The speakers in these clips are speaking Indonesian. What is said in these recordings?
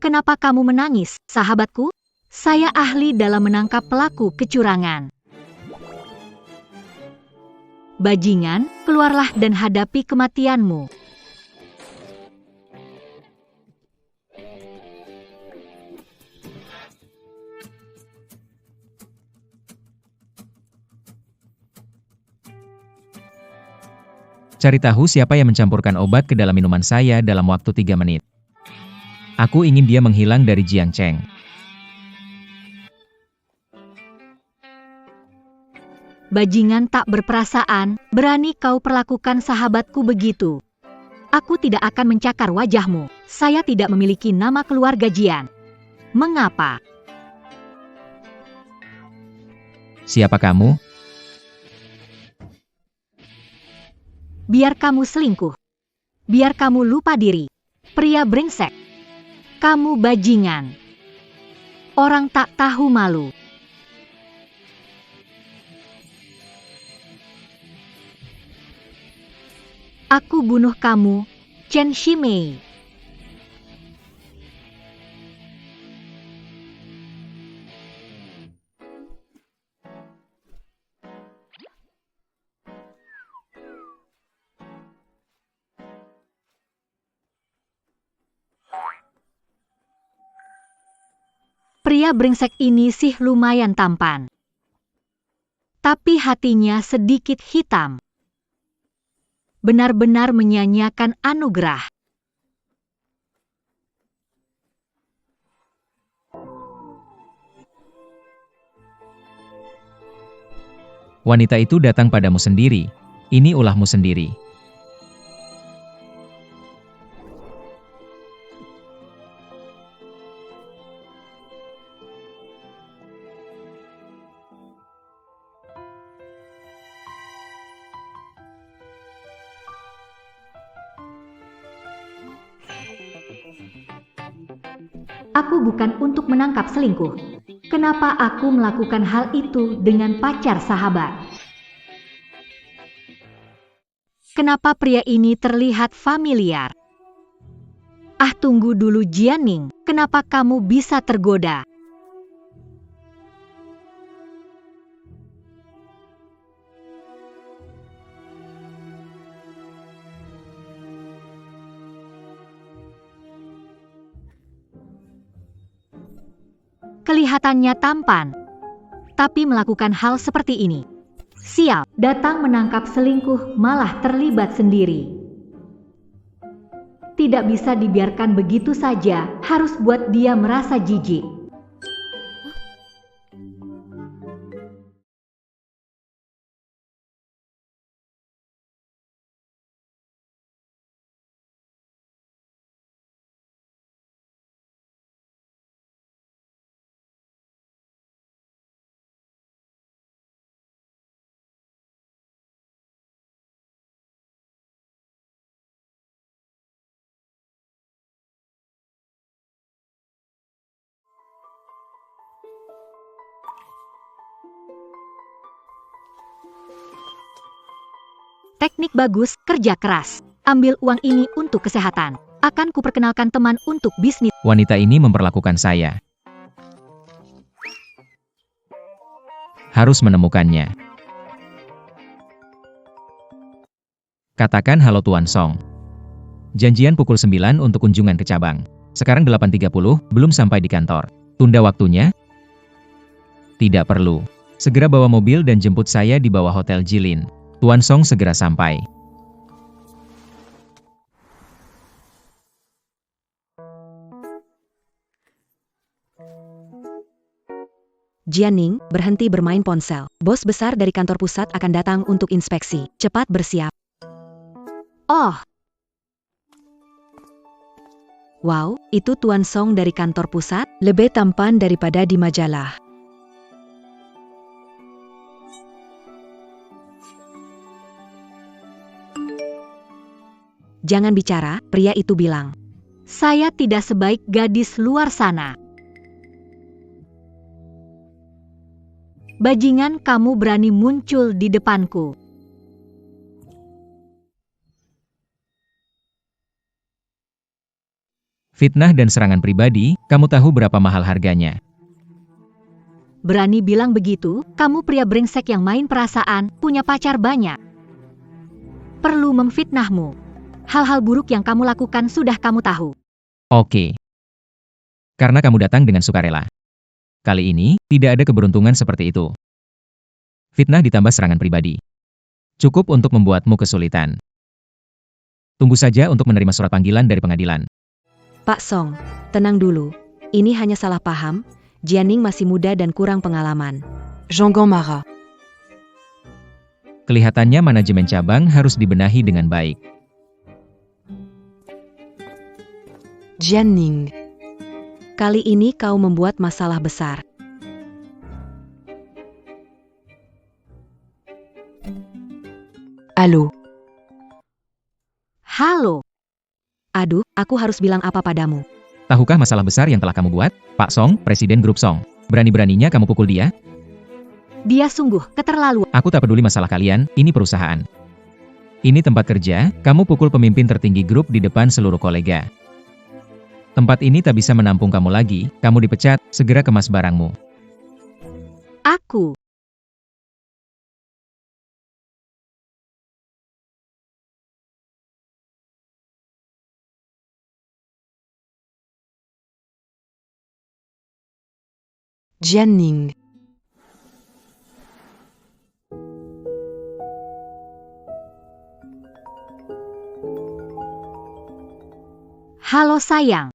Kenapa kamu menangis, sahabatku? Saya ahli dalam menangkap pelaku kecurangan. Bajingan, keluarlah dan hadapi kematianmu. Cari tahu siapa yang mencampurkan obat ke dalam minuman saya dalam waktu 3 menit. Aku ingin dia menghilang dari Jiang Cheng. Bajingan tak berperasaan, berani kau perlakukan sahabatku begitu. Aku tidak akan mencakar wajahmu. Saya tidak memiliki nama keluarga Jian. Mengapa? Siapa kamu? Biar kamu selingkuh. Biar kamu lupa diri. Pria brengsek. Kamu bajingan. Orang tak tahu malu. Aku bunuh kamu, Chen Shimei. Pria brengsek ini sih lumayan tampan. Tapi hatinya sedikit hitam. Benar-benar menyanyiakan anugerah. Wanita itu datang padamu sendiri. Ini ulahmu sendiri. Aku bukan untuk menangkap selingkuh. Kenapa aku melakukan hal itu dengan pacar sahabat? Kenapa pria ini terlihat familiar? Ah, tunggu dulu Jianing, kenapa kamu bisa tergoda? Kelihatannya tampan, tapi melakukan hal seperti ini. Sial, datang menangkap selingkuh malah terlibat sendiri. Tidak bisa dibiarkan begitu saja, harus buat dia merasa jijik. Teknik bagus, kerja keras. Ambil uang ini untuk kesehatan. Akan kuperkenalkan teman untuk bisnis. Wanita ini memperlakukan saya. Harus menemukannya. Katakan halo Tuan Song. Janjian pukul 9 untuk kunjungan ke cabang. Sekarang 8.30, belum sampai di kantor. Tunda waktunya? Tidak perlu. Segera bawa mobil dan jemput saya di bawah Hotel Jilin. Tuan Song segera sampai. Jianing, berhenti bermain ponsel. Bos besar dari kantor pusat akan datang untuk inspeksi. Cepat bersiap. Oh. Wow, itu Tuan Song dari kantor pusat, lebih tampan daripada di majalah. Jangan bicara, pria itu bilang. Saya tidak sebaik gadis luar sana. Bajingan, kamu berani muncul di depanku. Fitnah dan serangan pribadi, kamu tahu berapa mahal harganya. Berani bilang begitu, kamu pria brengsek yang main perasaan, punya pacar banyak. Perlu memfitnahmu. Hal-hal buruk yang kamu lakukan sudah kamu tahu. Oke. Karena kamu datang dengan sukarela. Kali ini, tidak ada keberuntungan seperti itu. Fitnah ditambah serangan pribadi. Cukup untuk membuatmu kesulitan. Tunggu saja untuk menerima surat panggilan dari pengadilan. Pak Song, tenang dulu. Ini hanya salah paham. Jianing masih muda dan kurang pengalaman. Jean Gong marah. Kelihatannya manajemen cabang harus dibenahi dengan baik. Jianing. Kali ini kau membuat masalah besar. Halo. Halo. Aduh, aku harus bilang apa padamu? Tahukah masalah besar yang telah kamu buat? Pak Song, Presiden Grup Song. Berani-beraninya kamu pukul dia? Dia sungguh keterlaluan. Aku tak peduli masalah kalian, ini perusahaan. Ini tempat kerja, kamu pukul pemimpin tertinggi grup di depan seluruh kolega. Tempat ini tak bisa menampung kamu lagi, kamu dipecat, segera kemas barangmu. Aku. Jianing. Halo sayang.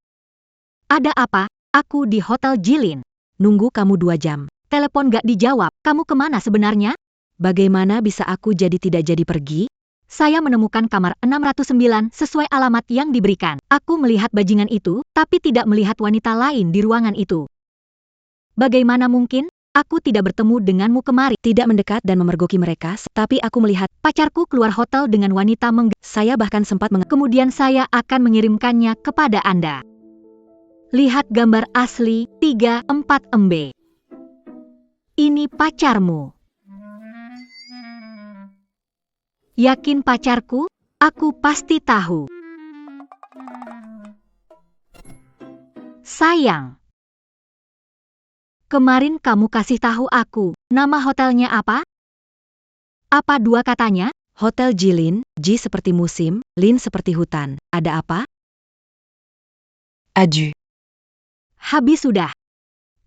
Ada apa? Aku di Hotel Jilin. Nunggu kamu 2 jam. Telepon gak dijawab. Kamu kemana sebenarnya? Bagaimana bisa aku tidak jadi pergi? Saya menemukan kamar 609 sesuai alamat yang diberikan. Aku melihat bajingan itu, tapi tidak melihat wanita lain di ruangan itu. Bagaimana mungkin? Aku tidak bertemu denganmu kemarin. Tidak mendekat dan memergoki mereka, tapi aku melihat Pacarku keluar hotel dengan wanita saya bahkan sempat Kemudian saya akan mengirimkannya kepada Anda. Lihat gambar asli 34 MB. Ini pacarmu. Yakin pacarku? Aku pasti tahu. Sayang. Kemarin kamu kasih tahu aku, nama hotelnya apa? Apa 2 katanya? Hotel Jilin, Ji seperti musim, Lin seperti hutan. Ada apa? Adieu. Habis sudah.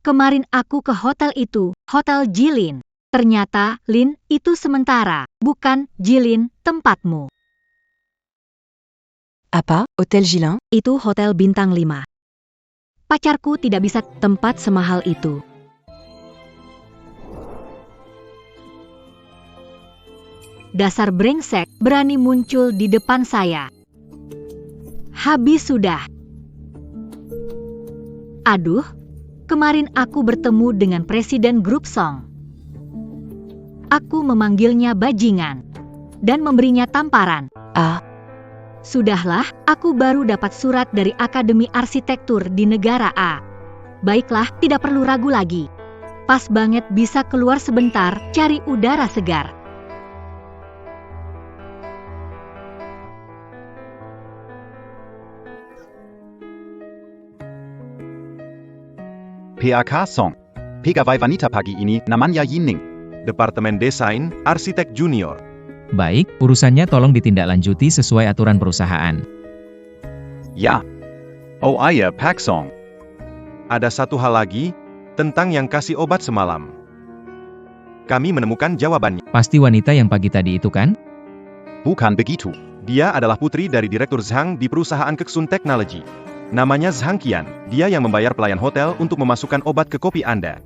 Kemarin aku ke hotel itu, Hotel Jilin. Ternyata, Lin, itu sementara, bukan Jilin, tempatmu. Apa? Hotel Jilin? Itu hotel bintang 5. Pacarku tidak bisa tempat semahal itu. Dasar brengsek, berani muncul di depan saya. Habis sudah. Aduh, kemarin aku bertemu dengan Presiden Grup Song. Aku memanggilnya bajingan dan memberinya tamparan. Sudahlah, aku baru dapat surat dari Akademi Arsitektur di negara A. Baiklah, tidak perlu ragu lagi. Pas banget bisa keluar sebentar, cari udara segar. PAK Song. Pegawai wanita pagi ini namanya Yining. Departemen Desain, Arsitek Junior. Baik, urusannya tolong ditindaklanjuti sesuai aturan perusahaan. Ya. Oh iya, Pak Song. Ada satu hal lagi, tentang yang kasih obat semalam. Kami menemukan jawabannya. Pasti wanita yang pagi tadi itu kan? Bukan begitu. Dia adalah putri dari Direktur Zhang di perusahaan Keksun Technology. Namanya Zhang Qian. Dia yang membayar pelayan hotel untuk memasukkan obat ke kopi Anda.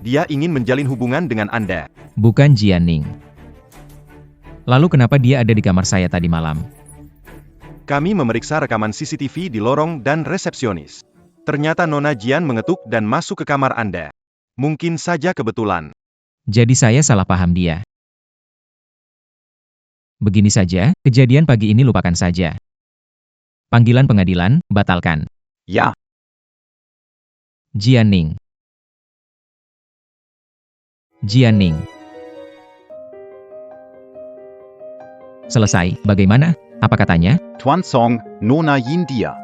Dia ingin menjalin hubungan dengan Anda. Bukan Jianing. Lalu kenapa dia ada di kamar saya tadi malam? Kami memeriksa rekaman CCTV di lorong dan resepsionis. Ternyata Nona Jian mengetuk dan masuk ke kamar Anda. Mungkin saja kebetulan. Jadi saya salah paham dia. Begini saja, kejadian pagi ini lupakan saja. Panggilan pengadilan, batalkan. Ya. Jianing. Jianing. Selesai, bagaimana? Apa katanya? Tuan Song, Nona Yin dia.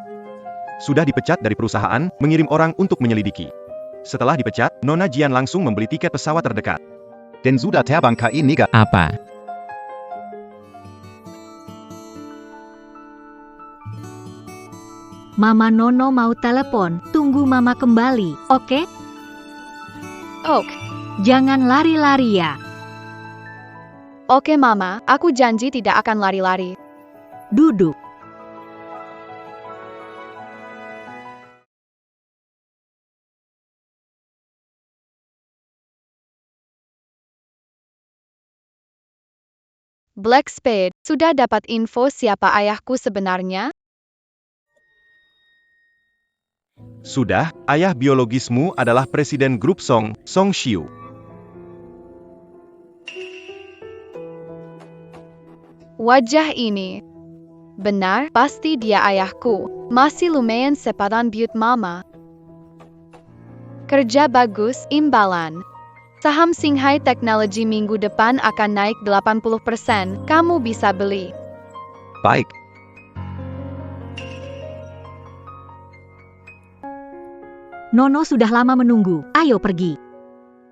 Sudah dipecat dari perusahaan, mengirim orang untuk menyelidiki. Setelah dipecat, Nona Jian langsung membeli tiket pesawat terdekat. Denn sudah terbang KI Niger. Apa? Mama Nono mau telepon, tunggu Mama kembali, oke? Ok. Jangan lari-lari ya. Oke Mama, aku janji tidak akan lari-lari. Duduk. Black Spade, sudah dapat info siapa ayahku sebenarnya? Sudah, ayah biologismu adalah presiden grup Song Xiu. Wajah ini. Benar, pasti dia ayahku. Masih lumayan sepadan buat Mama. Kerja bagus, imbalan. Saham Shanghai Teknologi minggu depan akan naik 80%, kamu bisa beli. Baik. Nono sudah lama menunggu, ayo pergi.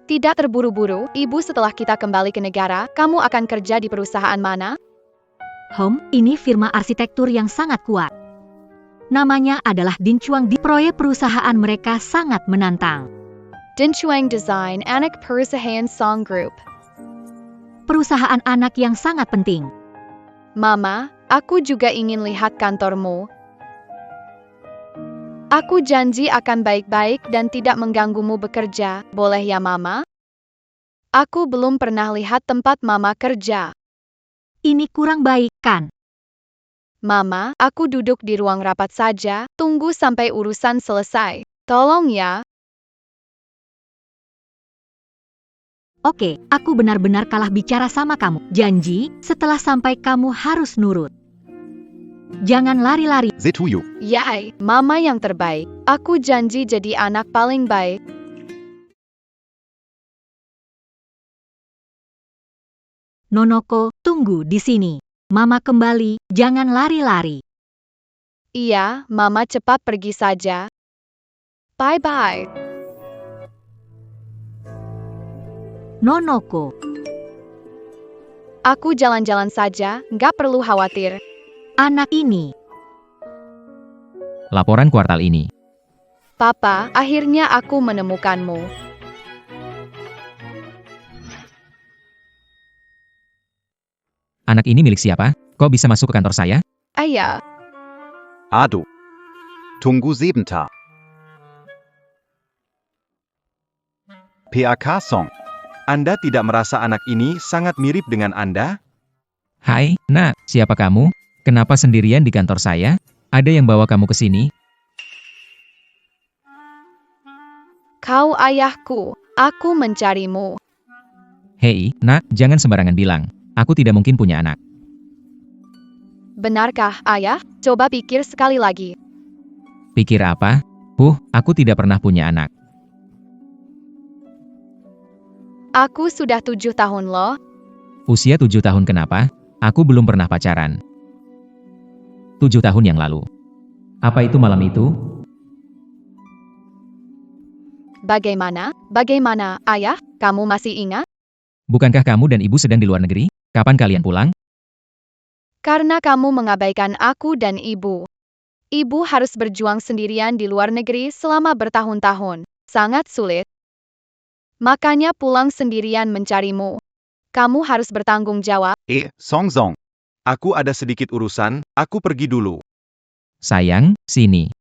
Tidak terburu-buru, Ibu, setelah kita kembali ke negara, kamu akan kerja di perusahaan mana? Ini firma arsitektur yang sangat kuat. Namanya adalah Dinchuang. Di proyek perusahaan mereka sangat menantang. Dinchuang Design Anak Perusahaan Song Group. Perusahaan anak yang sangat penting. Mama, aku juga ingin lihat kantormu. Aku janji akan baik-baik dan tidak mengganggumu bekerja, boleh ya Mama? Aku belum pernah lihat tempat Mama kerja. Ini kurang baik, kan? Mama, aku duduk di ruang rapat saja, tunggu sampai urusan selesai. Tolong ya. Oke, aku benar-benar kalah bicara sama kamu. Janji, setelah sampai kamu harus nurut. Jangan lari-lari. Zituyu. Yai, Mama yang terbaik. Aku janji jadi anak paling baik. Nonoko, tunggu di sini. Mama kembali, jangan lari-lari. Iya, Mama cepat pergi saja. Bye-bye. Nonoko, Aku jalan-jalan saja, nggak perlu khawatir. anak ini. Laporan kuartal ini. Papa, akhirnya aku menemukanmu. Anak ini milik siapa? Kok bisa masuk ke kantor saya? Ayah, Ado. Tunggu sebentar. PAK Song. Anda tidak merasa anak ini sangat mirip dengan Anda? Hai, nak, siapa kamu? Kenapa sendirian di kantor saya? Ada yang bawa kamu ke sini? kau ayahku. Aku mencarimu. Hei, nak, jangan sembarangan bilang. Aku tidak mungkin punya anak. Benarkah, Ayah? Coba pikir sekali lagi. Pikir apa? Aku tidak pernah punya anak. Aku sudah 7 tahun loh. Usia 7 tahun kenapa? Aku belum pernah pacaran. 7 tahun yang lalu. Apa itu malam itu? Bagaimana? Bagaimana, Ayah? Kamu masih ingat? Bukankah kamu dan ibu sedang di luar negeri? Kapan kalian pulang? Karena kamu mengabaikan aku dan ibu. Ibu harus berjuang sendirian di luar negeri selama bertahun-tahun. Sangat sulit. Makanya pulang sendirian mencarimu. Kamu harus bertanggung jawab. Song Song. Aku ada sedikit urusan, aku pergi dulu. Sayang, sini.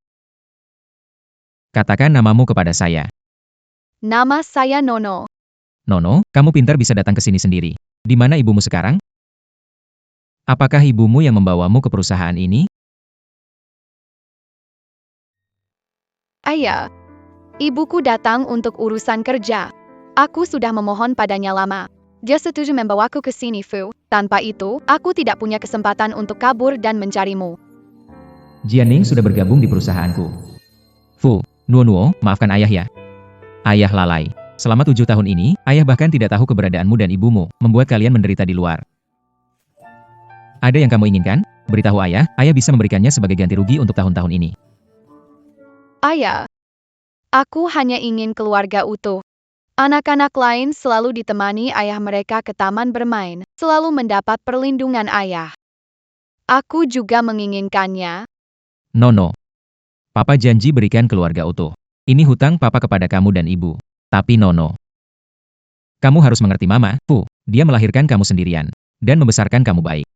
Katakan namamu kepada saya. Nama saya Nono. Nono, kamu pintar bisa datang ke sini sendiri. Di mana ibumu sekarang? Apakah ibumu yang membawamu ke perusahaan ini? Ayah. Ibuku datang untuk urusan kerja. Aku sudah memohon padanya lama. Dia setuju membawaku ke sini, Fu. Tanpa itu, aku tidak punya kesempatan untuk kabur dan mencarimu. Jianing sudah bergabung di perusahaanku. Fu, Nuo, maafkan ayah ya. Ayah lalai. Selama 7 tahun ini, ayah bahkan tidak tahu keberadaanmu dan ibumu, membuat kalian menderita di luar. Ada yang kamu inginkan? Beritahu ayah bisa memberikannya sebagai ganti rugi untuk tahun-tahun ini. Ayah. Aku hanya ingin keluarga utuh. Anak-anak lain selalu ditemani ayah mereka ke taman bermain, selalu mendapat perlindungan ayah. Aku juga menginginkannya. Nono. Papa janji berikan keluarga utuh. Ini hutang papa kepada kamu dan ibu. Tapi Nono. Kamu harus mengerti mama, Fu. Dia melahirkan kamu sendirian. Dan membesarkan kamu baik.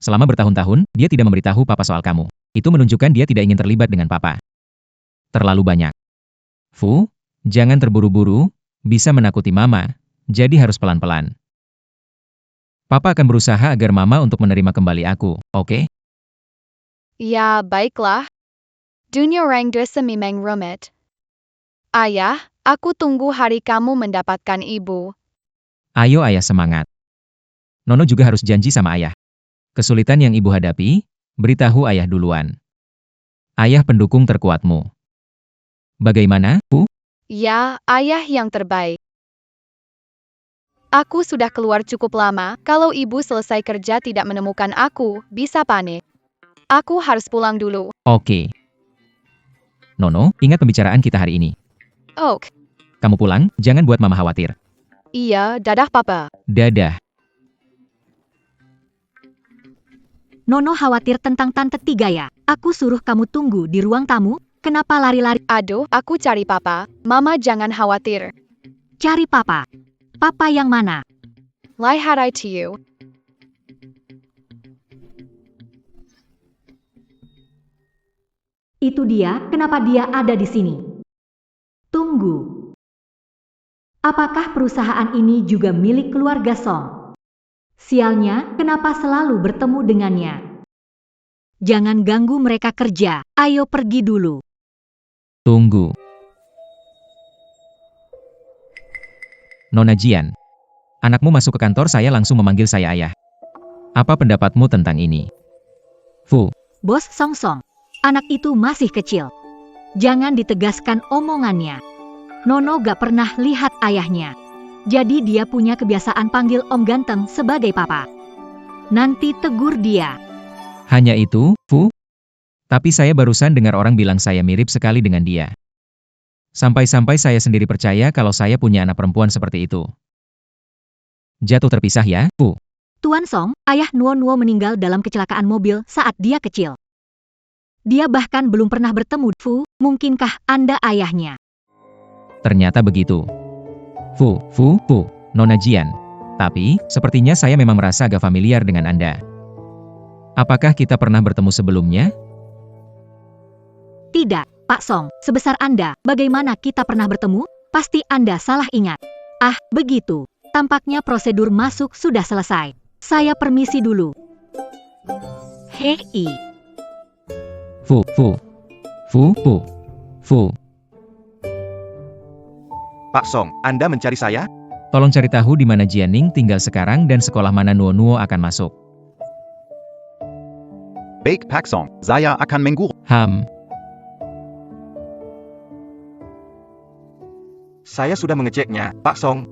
Selama bertahun-tahun, dia tidak memberitahu papa soal kamu. Itu menunjukkan dia tidak ingin terlibat dengan papa. Terlalu banyak. Fu, jangan terburu-buru, bisa menakuti mama, jadi harus pelan-pelan. Papa akan berusaha agar mama untuk menerima kembali aku, oke? Ya, baiklah. Dunia orang desa memang rumit. Ayah, aku tunggu hari kamu mendapatkan ibu. Ayo ayah semangat. Nono juga harus janji sama ayah. Kesulitan yang ibu hadapi, beritahu ayah duluan. Ayah pendukung terkuatmu. Bagaimana, Fu? Ya, ayah yang terbaik. Aku sudah keluar cukup lama, kalau ibu selesai kerja tidak menemukan aku, bisa panik. Aku harus pulang dulu. Oke. Nono, ingat pembicaraan kita hari ini. Ok. Kamu pulang, jangan buat mama khawatir. Iya, dadah papa. Dadah. Nono khawatir tentang tante tiga ya. Aku suruh kamu tunggu di ruang tamu, kenapa lari-lari? Aduh, aku cari papa. Mama jangan khawatir. Cari papa. Papa yang mana? Lie harai to you. Itu dia, kenapa dia ada di sini? Tunggu. Apakah perusahaan ini juga milik keluarga Song? Sialnya, kenapa selalu bertemu dengannya? Jangan ganggu mereka kerja, ayo pergi dulu. Tunggu. Nona Jian. Anakmu masuk ke kantor saya langsung memanggil saya ayah. Apa pendapatmu tentang ini? Fu. Bos Song Song, anak itu masih kecil. Jangan ditegaskan omongannya. Nono gak pernah lihat ayahnya. Jadi dia punya kebiasaan panggil Om Ganteng sebagai papa. Nanti tegur dia. Hanya itu, Fu? Tapi saya barusan dengar orang bilang saya mirip sekali dengan dia. Sampai-sampai saya sendiri percaya kalau saya punya anak perempuan seperti itu. Jatuh terpisah ya, Fu? Tuan Song, ayah Nuo Nuo meninggal dalam kecelakaan mobil saat dia kecil. Dia bahkan belum pernah bertemu. Fu, mungkinkah Anda ayahnya? Ternyata begitu. Fu, Nona Jian. Tapi, sepertinya saya memang merasa agak familiar dengan Anda. Apakah kita pernah bertemu sebelumnya? Tidak, Pak Song. Sebesar Anda, bagaimana kita pernah bertemu? Pasti Anda salah ingat. Ah, begitu. Tampaknya prosedur masuk sudah selesai. Saya permisi dulu. Hei. Fu. Pak Song, Anda mencari saya? Tolong cari tahu di mana Jianing tinggal sekarang dan sekolah mana Nuo Nuo akan masuk. Baik Pak Song, saya akan mengguru. Saya sudah mengeceknya, Pak Song.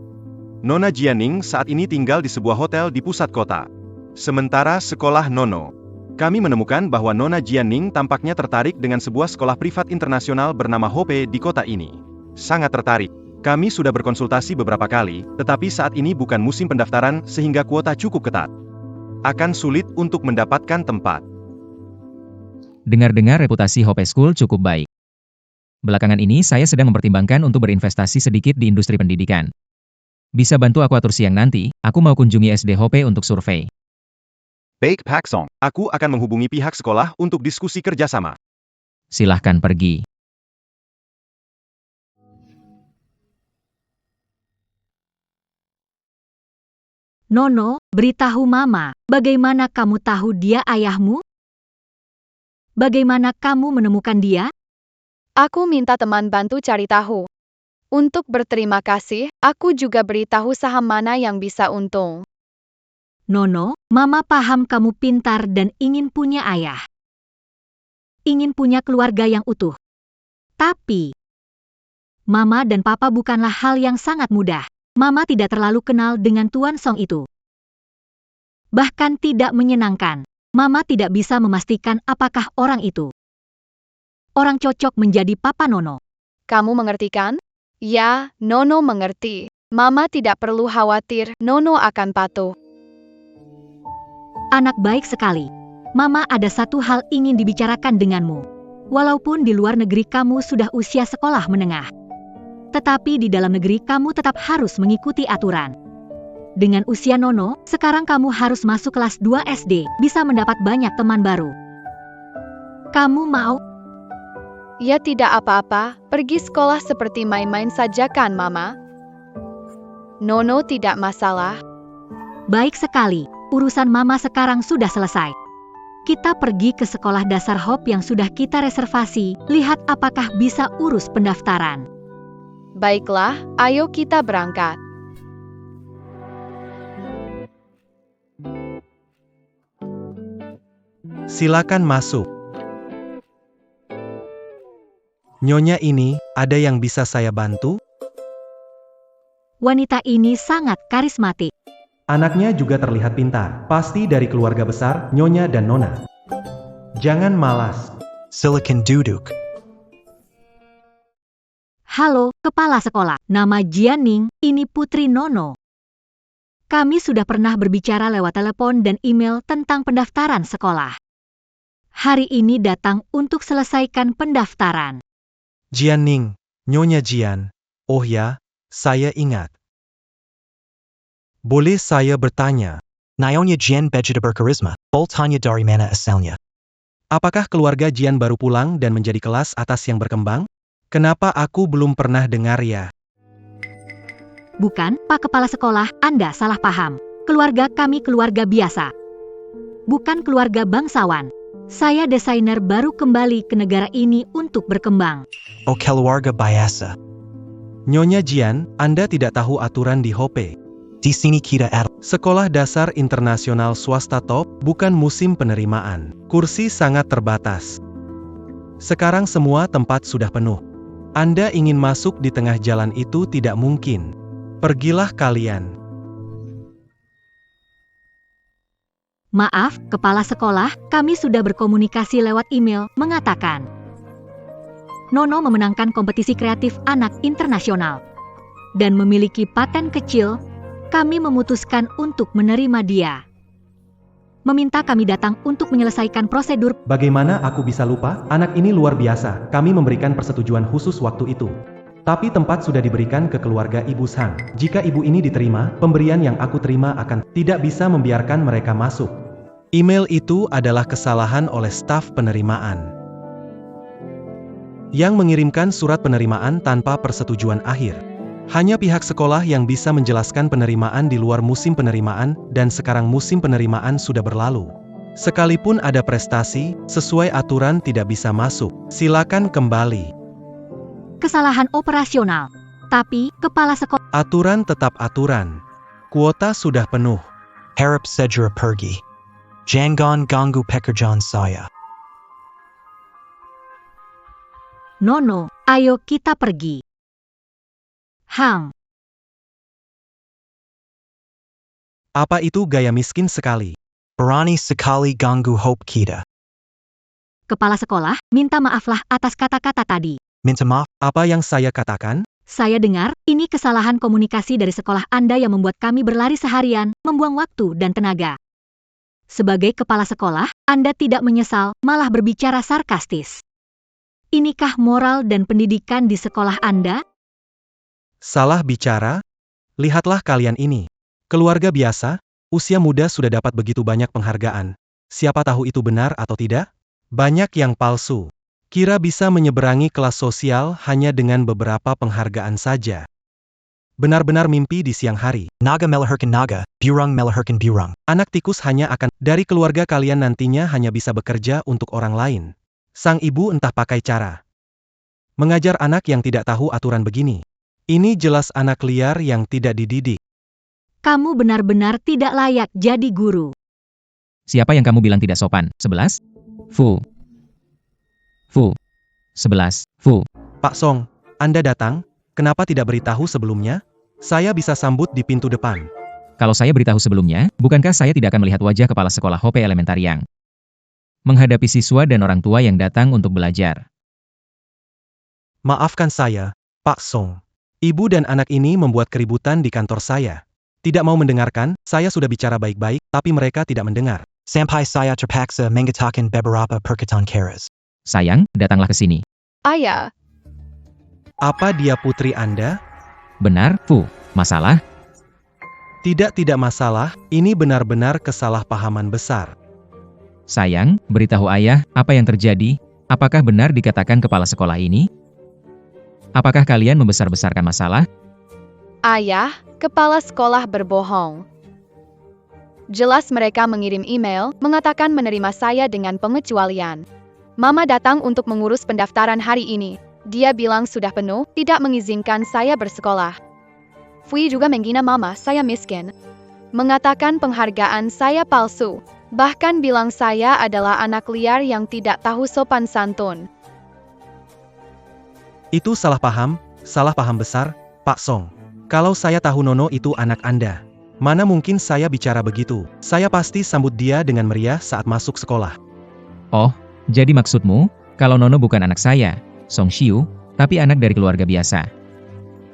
Nona Jianing saat ini tinggal di sebuah hotel di pusat kota. Sementara sekolah Nono. Kami menemukan bahwa Nona Jianing tampaknya tertarik dengan sebuah sekolah privat internasional bernama Hope di kota ini. Sangat tertarik. Kami sudah berkonsultasi beberapa kali, tetapi saat ini bukan musim pendaftaran sehingga kuota cukup ketat. Akan sulit untuk mendapatkan tempat. Dengar-dengar reputasi Hope School cukup baik. Belakangan ini saya sedang mempertimbangkan untuk berinvestasi sedikit di industri pendidikan. Bisa bantu aku atur siang nanti, aku mau kunjungi SD Hope untuk survei. Baik Pak Song, Aku akan menghubungi pihak sekolah untuk diskusi kerjasama. Silahkan pergi. Nono, beritahu Mama, bagaimana kamu tahu dia ayahmu? Bagaimana kamu menemukan dia? Aku minta teman bantu cari tahu. Untuk berterima kasih, aku juga beritahu saham mana yang bisa untung. Nono, Mama paham kamu pintar dan ingin punya ayah. Ingin punya keluarga yang utuh. Tapi, Mama dan Papa bukanlah hal yang sangat mudah. Mama tidak terlalu kenal dengan Tuan Song itu. Bahkan tidak menyenangkan. Mama tidak bisa memastikan apakah orang itu orang cocok menjadi Papa Nono. Kamu mengerti kan? Ya, Nono mengerti. Mama tidak perlu khawatir, Nono akan patuh. Anak baik sekali. Mama ada satu hal ingin dibicarakan denganmu. Walaupun di luar negeri kamu sudah usia sekolah menengah. Tetapi di dalam negeri kamu tetap harus mengikuti aturan. Dengan usia Nono, sekarang kamu harus masuk kelas 2 SD, bisa mendapat banyak teman baru. Kamu mau? Ya tidak apa-apa, pergi sekolah seperti main-main saja kan Mama? Nono tidak masalah. Baik sekali, urusan Mama sekarang sudah selesai. Kita pergi ke sekolah dasar Hope yang sudah kita reservasi, lihat apakah bisa urus pendaftaran. Baiklah, ayo kita berangkat. Silakan masuk. Nyonya ini, ada yang bisa saya bantu? Wanita ini sangat karismatik. Anaknya juga terlihat pintar, pasti dari keluarga besar, Nyonya dan Nona. Jangan malas. Silicon duduk. Halo, kepala sekolah. Nama Jianing, ini Putri Nono. Kami sudah pernah berbicara lewat telepon dan email tentang pendaftaran sekolah. Hari ini datang untuk selesaikan pendaftaran. Jianing, Nyonya Jian. Oh ya, saya ingat. Boleh saya bertanya, Nyonya Jian begitu berkarisma, boltanya dari mana asalnya? apakah keluarga Jian baru pulang dan menjadi kelas atas yang berkembang? Kenapa aku belum pernah dengar ya? Bukan, Pak Kepala Sekolah, Anda salah paham. Keluarga kami keluarga biasa. Bukan keluarga bangsawan. Saya desainer baru kembali ke negara ini untuk berkembang. O keluarga biasa. Nyonya Jian, Anda tidak tahu aturan di Hope. Di sini kita ada. Sekolah dasar internasional swasta top, bukan musim penerimaan. Kursi sangat terbatas. Sekarang semua tempat sudah penuh. Anda ingin masuk di tengah jalan itu tidak mungkin. Pergilah kalian. Maaf, Kepala Sekolah, kami sudah berkomunikasi lewat email, mengatakan Nono memenangkan kompetisi kreatif anak internasional dan memiliki paten kecil. Kami memutuskan untuk menerima dia. Meminta kami datang untuk menyelesaikan prosedur. Bagaimana aku bisa lupa? Anak ini luar biasa. Kami memberikan persetujuan khusus waktu itu. Tapi tempat sudah diberikan ke keluarga Ibu Sang. Jika ibu ini diterima, pemberian yang aku terima akan tidak bisa membiarkan mereka masuk. Email itu adalah kesalahan oleh staf penerimaan yang mengirimkan surat penerimaan tanpa persetujuan akhir. Hanya pihak sekolah yang bisa menjelaskan penerimaan di luar musim penerimaan, dan sekarang musim penerimaan sudah berlalu. Sekalipun ada prestasi, sesuai aturan tidak bisa masuk. Silakan kembali. Kesalahan operasional. Tapi, Kepala Sekolah, Aturan tetap aturan. Kuota sudah penuh. Harap segera pergi. Jangan ganggu pekerjaan saya. Nono, ayo kita pergi. Hang, Apa itu gaya miskin sekali? Berani sekali ganggu hope kita. Kepala Sekolah, minta maaflah atas kata-kata tadi. Minta maaf. Apa yang saya katakan? Saya dengar, ini kesalahan komunikasi dari sekolah Anda yang membuat kami berlari seharian, membuang waktu dan tenaga. Sebagai kepala sekolah, Anda tidak menyesal, malah berbicara sarkastis. Inikah moral dan pendidikan di sekolah Anda? Salah bicara? Lihatlah kalian ini. Keluarga biasa, usia muda sudah dapat begitu banyak penghargaan. Siapa tahu itu benar atau tidak? Banyak yang palsu. Kira bisa menyeberangi kelas sosial hanya dengan beberapa penghargaan saja. Benar-benar mimpi di siang hari. Naga melahirkan naga, burung melahirkan burung. Anak tikus hanya akan dari keluarga kalian nantinya hanya bisa bekerja untuk orang lain. Sang ibu entah pakai cara mengajar anak yang tidak tahu aturan begini. Ini jelas anak liar yang tidak dididik. Kamu benar-benar tidak layak jadi guru. Siapa yang kamu bilang tidak sopan? 11? Fu. 11. Fu. Pak Song, Anda datang? Kenapa tidak beritahu sebelumnya? Saya bisa sambut di pintu depan. Kalau saya beritahu sebelumnya, bukankah saya tidak akan melihat wajah kepala sekolah Hope Elementary yang menghadapi siswa dan orang tua yang datang untuk belajar? Maafkan saya, Pak Song. Ibu dan anak ini membuat keributan di kantor saya. Tidak mau mendengarkan, saya sudah bicara baik-baik, tapi mereka tidak mendengar. Sampai saya terpaksa mengatakan beberapa perkataan keras. Sayang, datanglah ke sini. Ayah, Apa dia putri Anda? Benar, Fu. Masalah? Tidak masalah, ini benar-benar kesalahpahaman besar. Sayang, beritahu ayah, apa yang terjadi? Apakah benar dikatakan kepala sekolah ini? Apakah kalian membesar-besarkan masalah? ayah, kepala sekolah berbohong. Jelas mereka mengirim email, mengatakan menerima saya dengan pengecualian. Mama datang untuk mengurus pendaftaran hari ini. Dia bilang sudah penuh, tidak mengizinkan saya bersekolah. Fui juga menghina mama saya miskin. Mengatakan penghargaan saya palsu. Bahkan bilang saya adalah anak liar yang tidak tahu sopan santun. Itu salah paham besar, Pak Song. Kalau saya tahu Nono itu anak Anda, mana mungkin saya bicara begitu? Saya pasti sambut dia dengan meriah saat masuk sekolah. Oh, jadi maksudmu, kalau Nono bukan anak saya, Song Xiu, tapi anak dari keluarga biasa.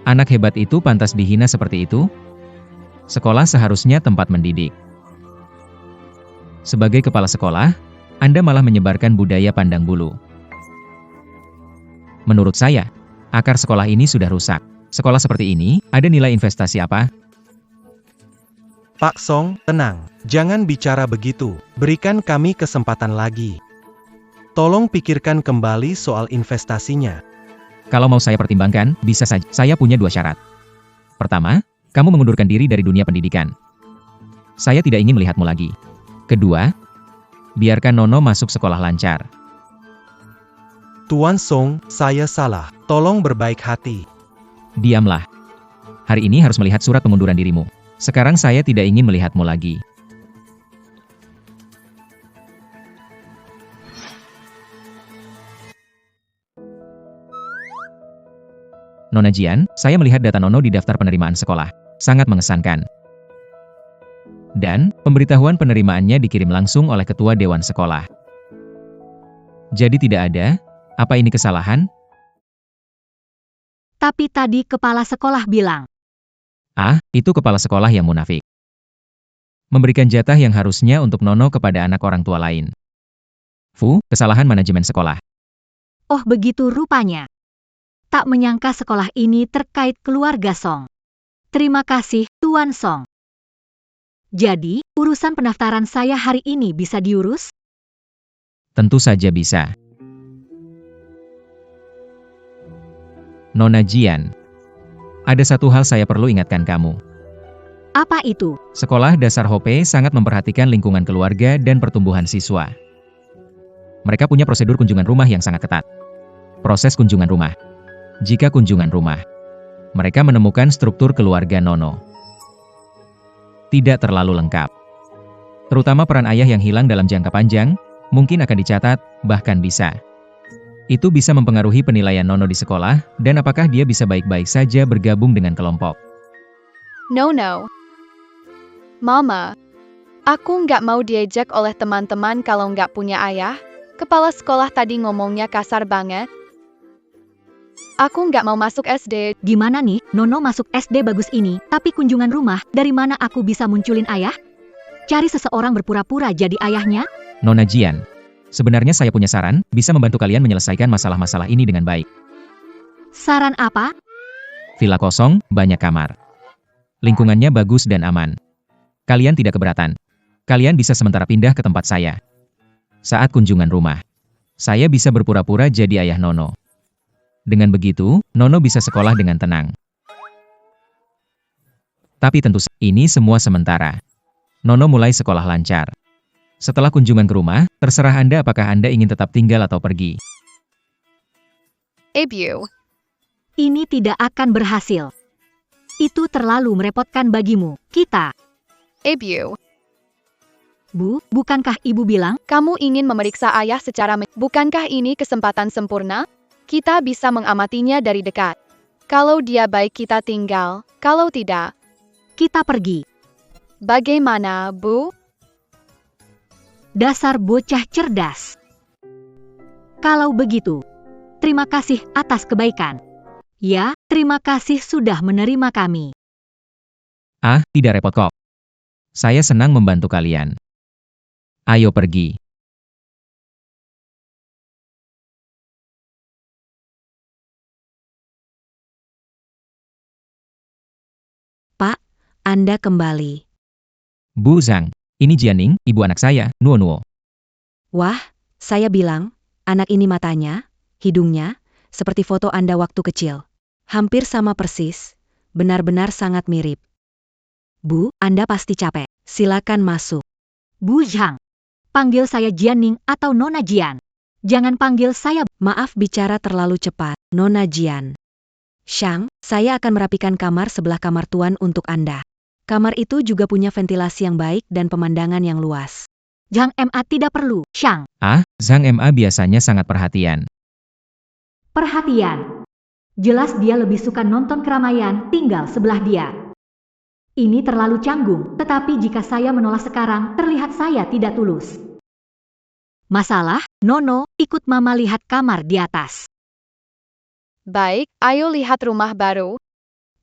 Anak hebat itu pantas dihina seperti itu? Sekolah seharusnya tempat mendidik. Sebagai kepala sekolah, Anda malah menyebarkan budaya pandang bulu. Menurut saya, akar sekolah ini sudah rusak. Sekolah seperti ini, ada nilai investasi apa? Pak Song, tenang. Jangan bicara begitu. Berikan kami kesempatan lagi. Tolong pikirkan kembali soal investasinya. Kalau mau saya pertimbangkan, bisa saja. Saya punya 2 syarat. Pertama, kamu mengundurkan diri dari dunia pendidikan. Saya tidak ingin melihatmu lagi. Kedua, biarkan Nono masuk sekolah lancar. Tuan Song, saya salah. Tolong berbaik hati. Diamlah. Hari ini harus melihat surat pengunduran dirimu. Sekarang saya tidak ingin melihatmu lagi. Nona Jian, saya melihat data Nono di daftar penerimaan sekolah. Sangat mengesankan. Dan, pemberitahuan penerimaannya dikirim langsung oleh ketua dewan sekolah. Jadi tidak ada? Apa ini kesalahan? Tapi tadi kepala sekolah bilang, Ah, itu kepala sekolah yang munafik. Memberikan jatah yang harusnya untuk Nono kepada anak orang tua lain. Fu, kesalahan manajemen sekolah. oh begitu rupanya. Tak menyangka sekolah ini terkait keluarga Song. Terima kasih, Tuan Song. Jadi, urusan pendaftaran saya hari ini bisa diurus? Tentu saja bisa. Nona Jian, ada satu hal saya perlu ingatkan kamu. Apa itu? Sekolah dasar Hope sangat memperhatikan lingkungan keluarga dan pertumbuhan siswa. Mereka punya prosedur kunjungan rumah yang sangat ketat. Proses kunjungan rumah. Jika kunjungan rumah, mereka menemukan struktur keluarga Nono tidak terlalu lengkap. Terutama peran ayah yang hilang dalam jangka panjang, mungkin akan dicatat, bahkan bisa. Itu bisa mempengaruhi penilaian Nono di sekolah, dan apakah dia bisa baik-baik saja bergabung dengan kelompok. No. Mama, aku nggak mau diajak oleh teman-teman kalau nggak punya ayah. Kepala sekolah tadi ngomongnya kasar banget. Aku nggak mau masuk SD. Gimana nih, Nono masuk SD bagus ini, tapi kunjungan rumah, dari mana aku bisa munculin ayah? Cari seseorang berpura-pura jadi ayahnya? Nona Jian, sebenarnya saya punya saran, bisa membantu kalian menyelesaikan masalah-masalah ini dengan baik. Saran apa? Villa kosong, banyak kamar. Lingkungannya bagus dan aman. Kalian tidak keberatan. Kalian bisa sementara pindah ke tempat saya. Saat kunjungan rumah, saya bisa berpura-pura jadi ayah Nono. Dengan begitu, Nono bisa sekolah dengan tenang. Tapi tentu ini semua sementara. Nono mulai sekolah lancar. Setelah kunjungan ke rumah, terserah Anda apakah Anda ingin tetap tinggal atau pergi. Ibu, Ini tidak akan berhasil. Itu terlalu merepotkan bagimu, kita. Ibu, Bu, bukankah ibu bilang? kamu ingin memeriksa ayah secara bukankah ini kesempatan sempurna? Kita bisa mengamatinya dari dekat. Kalau dia baik kita tinggal, kalau tidak, Kita pergi. bagaimana, Bu? Dasar bocah cerdas. Kalau begitu, terima kasih atas kebaikan. Ya, terima kasih sudah menerima kami. Ah, tidak repot kok. Saya senang membantu kalian. Ayo pergi. Pak, Anda kembali. Bu Zhang, ini Jianing, ibu anak saya, Nuo Nuo. Wah, saya bilang, anak ini matanya, hidungnya, seperti foto Anda waktu kecil. Hampir sama persis, benar-benar sangat mirip. Bu, Anda pasti capek. Silakan masuk. Bu Zhang, panggil saya Jianing atau Nona Jian. Jangan panggil saya. Maaf bicara terlalu cepat, Nona Jian. Shang, saya akan merapikan kamar sebelah kamar tuan untuk Anda. Kamar itu juga punya ventilasi yang baik dan pemandangan yang luas. Zhang Ma tidak perlu, Shang. Ah, Zhang Ma biasanya sangat perhatian. Perhatian. Jelas dia lebih suka nonton keramaian, tinggal sebelah dia. Ini terlalu canggung, tetapi jika saya menolak sekarang, terlihat saya tidak tulus. Masalah, Nono, ikut Mama lihat kamar di atas. Baik, ayo lihat rumah baru.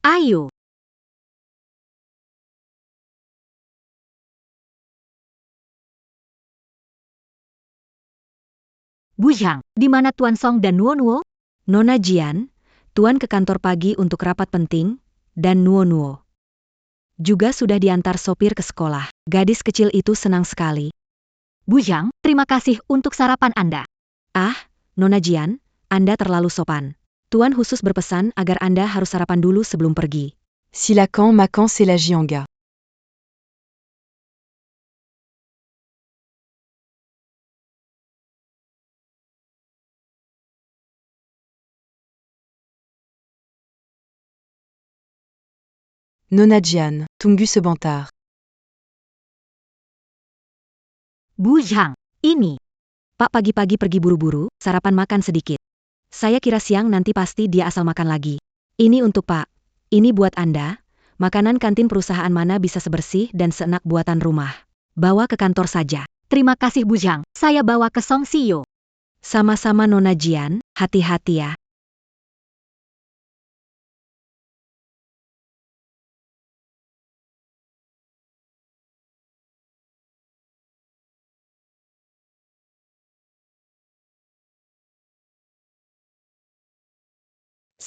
Ayo. Bu Zhang, di mana Tuan Song dan Nuo Nuo? Nona Jian, tuan ke kantor pagi untuk rapat penting, dan Nuo Nuo juga sudah diantar sopir ke sekolah. Gadis kecil itu senang sekali. Bu Zhang, terima kasih untuk sarapan Anda. Ah, Nona Jian, Anda terlalu sopan. Tuan khusus berpesan agar Anda harus sarapan dulu sebelum pergi. Silakan makan c'est la Jianga. Nona Jian, tunggu sebentar. Bu Zhang, ini. Pak pagi-pagi pergi buru-buru, sarapan makan sedikit. Saya kira siang nanti pasti dia asal makan lagi. Ini untuk Pak. Ini buat Anda. Makanan kantin perusahaan mana bisa sebersih dan seenak buatan rumah. Bawa ke kantor saja. Terima kasih Bu Zhang, saya bawa ke Song Sio. Sama-sama Nona Jian, hati-hati ya.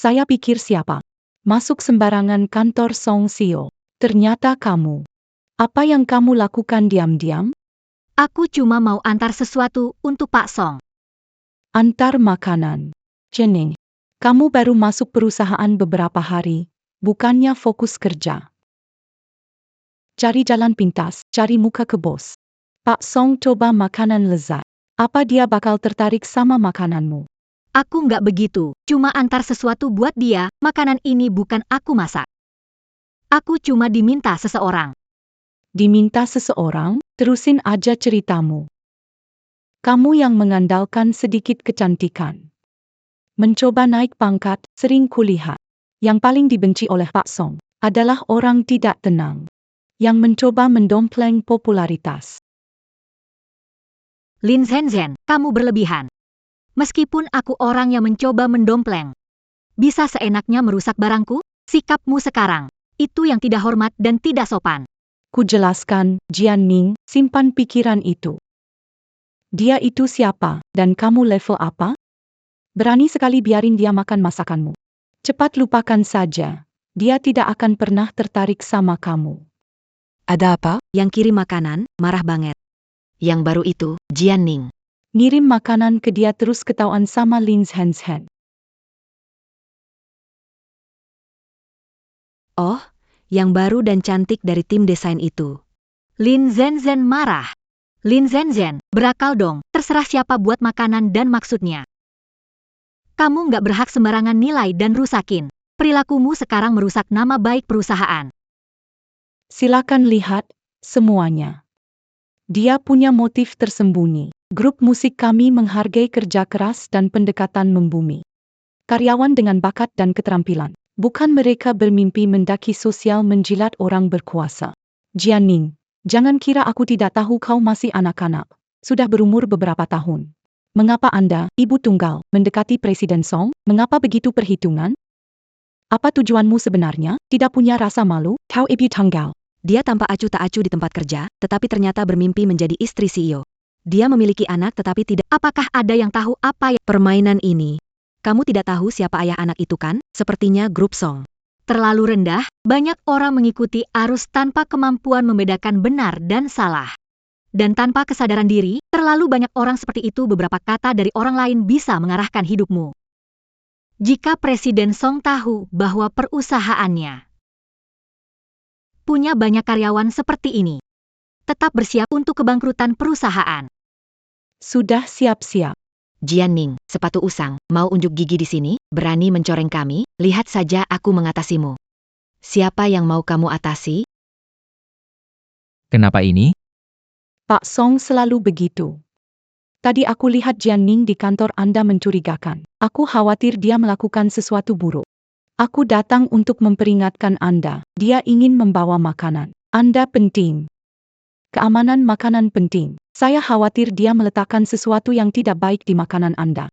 Saya pikir siapa? Masuk sembarangan kantor Song Sio. Ternyata kamu. Apa yang kamu lakukan diam-diam? Aku cuma mau antar sesuatu untuk Pak Song. Antar makanan. Jianing, kamu baru masuk perusahaan beberapa hari, bukannya fokus kerja. Cari jalan pintas, cari muka ke bos. Pak Song coba makanan lezat. Apa dia bakal tertarik sama makananmu? Aku nggak begitu, cuma antar sesuatu buat dia, makanan ini bukan aku masak. Aku cuma diminta seseorang. Diminta seseorang, terusin aja ceritamu. Kamu yang mengandalkan sedikit kecantikan. Mencoba naik pangkat, sering kulihat. Yang paling dibenci oleh Pak Song adalah orang tidak tenang. Yang mencoba mendompleng popularitas. Lin Zhenzhen, kamu berlebihan. Meskipun aku orang yang mencoba mendompleng. Bisa seenaknya merusak barangku? Sikapmu sekarang. Itu yang tidak hormat dan tidak sopan. Kujelaskan, Jianing, simpan pikiran itu. Dia itu siapa, dan kamu level apa? Berani sekali biarin dia makan masakanmu. Cepat lupakan saja. Dia tidak akan pernah tertarik sama kamu. Ada apa? Yang kirim makanan, marah banget. Yang baru itu, Jianing. Ngirim makanan ke dia terus ketahuan sama Lin Zhenzhen. Oh, yang baru dan cantik dari tim desain itu. Lin Zhenzhen marah. Lin Zhenzhen, berakal dong, terserah siapa buat makanan dan maksudnya. Kamu nggak berhak sembarangan nilai dan rusakin. Perilakumu sekarang merusak nama baik perusahaan. Silakan lihat, semuanya. Dia punya motif tersembunyi. Grup musik kami menghargai kerja keras dan pendekatan membumi. Karyawan dengan bakat dan keterampilan. Bukan mereka bermimpi mendaki sosial menjilat orang berkuasa. Jianing, jangan kira aku tidak tahu kau masih anak-anak. Sudah berumur beberapa tahun. Mengapa Anda, Ibu Tunggal, mendekati Presiden Song? Mengapa begitu perhitungan? Apa tujuanmu sebenarnya? Tidak punya rasa malu, kau Ibu Tunggal. Dia tampak acuh tak acuh di tempat kerja, tetapi ternyata bermimpi menjadi istri CEO. Dia memiliki anak tetapi tidak. Apakah ada yang tahu apa yang Permainan ini. Kamu tidak tahu siapa ayah anak itu kan? Sepertinya grup Song. terlalu rendah? Banyak orang mengikuti arus tanpa kemampuan membedakan benar dan salah. Dan tanpa kesadaran diri, terlalu banyak orang seperti itu. Beberapa kata dari orang lain bisa mengarahkan hidupmu. Jika Presiden Song tahu bahwa perusahaannya punya banyak karyawan seperti ini, tetap bersiap untuk kebangkrutan perusahaan. Sudah siap-siap. Jianning, sepatu usang, mau unjuk gigi di sini? Berani mencoreng kami? Lihat saja aku mengatasimu. Siapa yang mau kamu atasi? Kenapa ini? Pak Song selalu begitu. Tadi aku lihat Jianning di kantor Anda mencurigakan. Aku khawatir dia melakukan sesuatu buruk. Aku datang untuk memperingatkan Anda. Dia ingin membawa makanan. Anda penting. Keamanan makanan penting. Saya khawatir dia meletakkan sesuatu yang tidak baik di makanan Anda.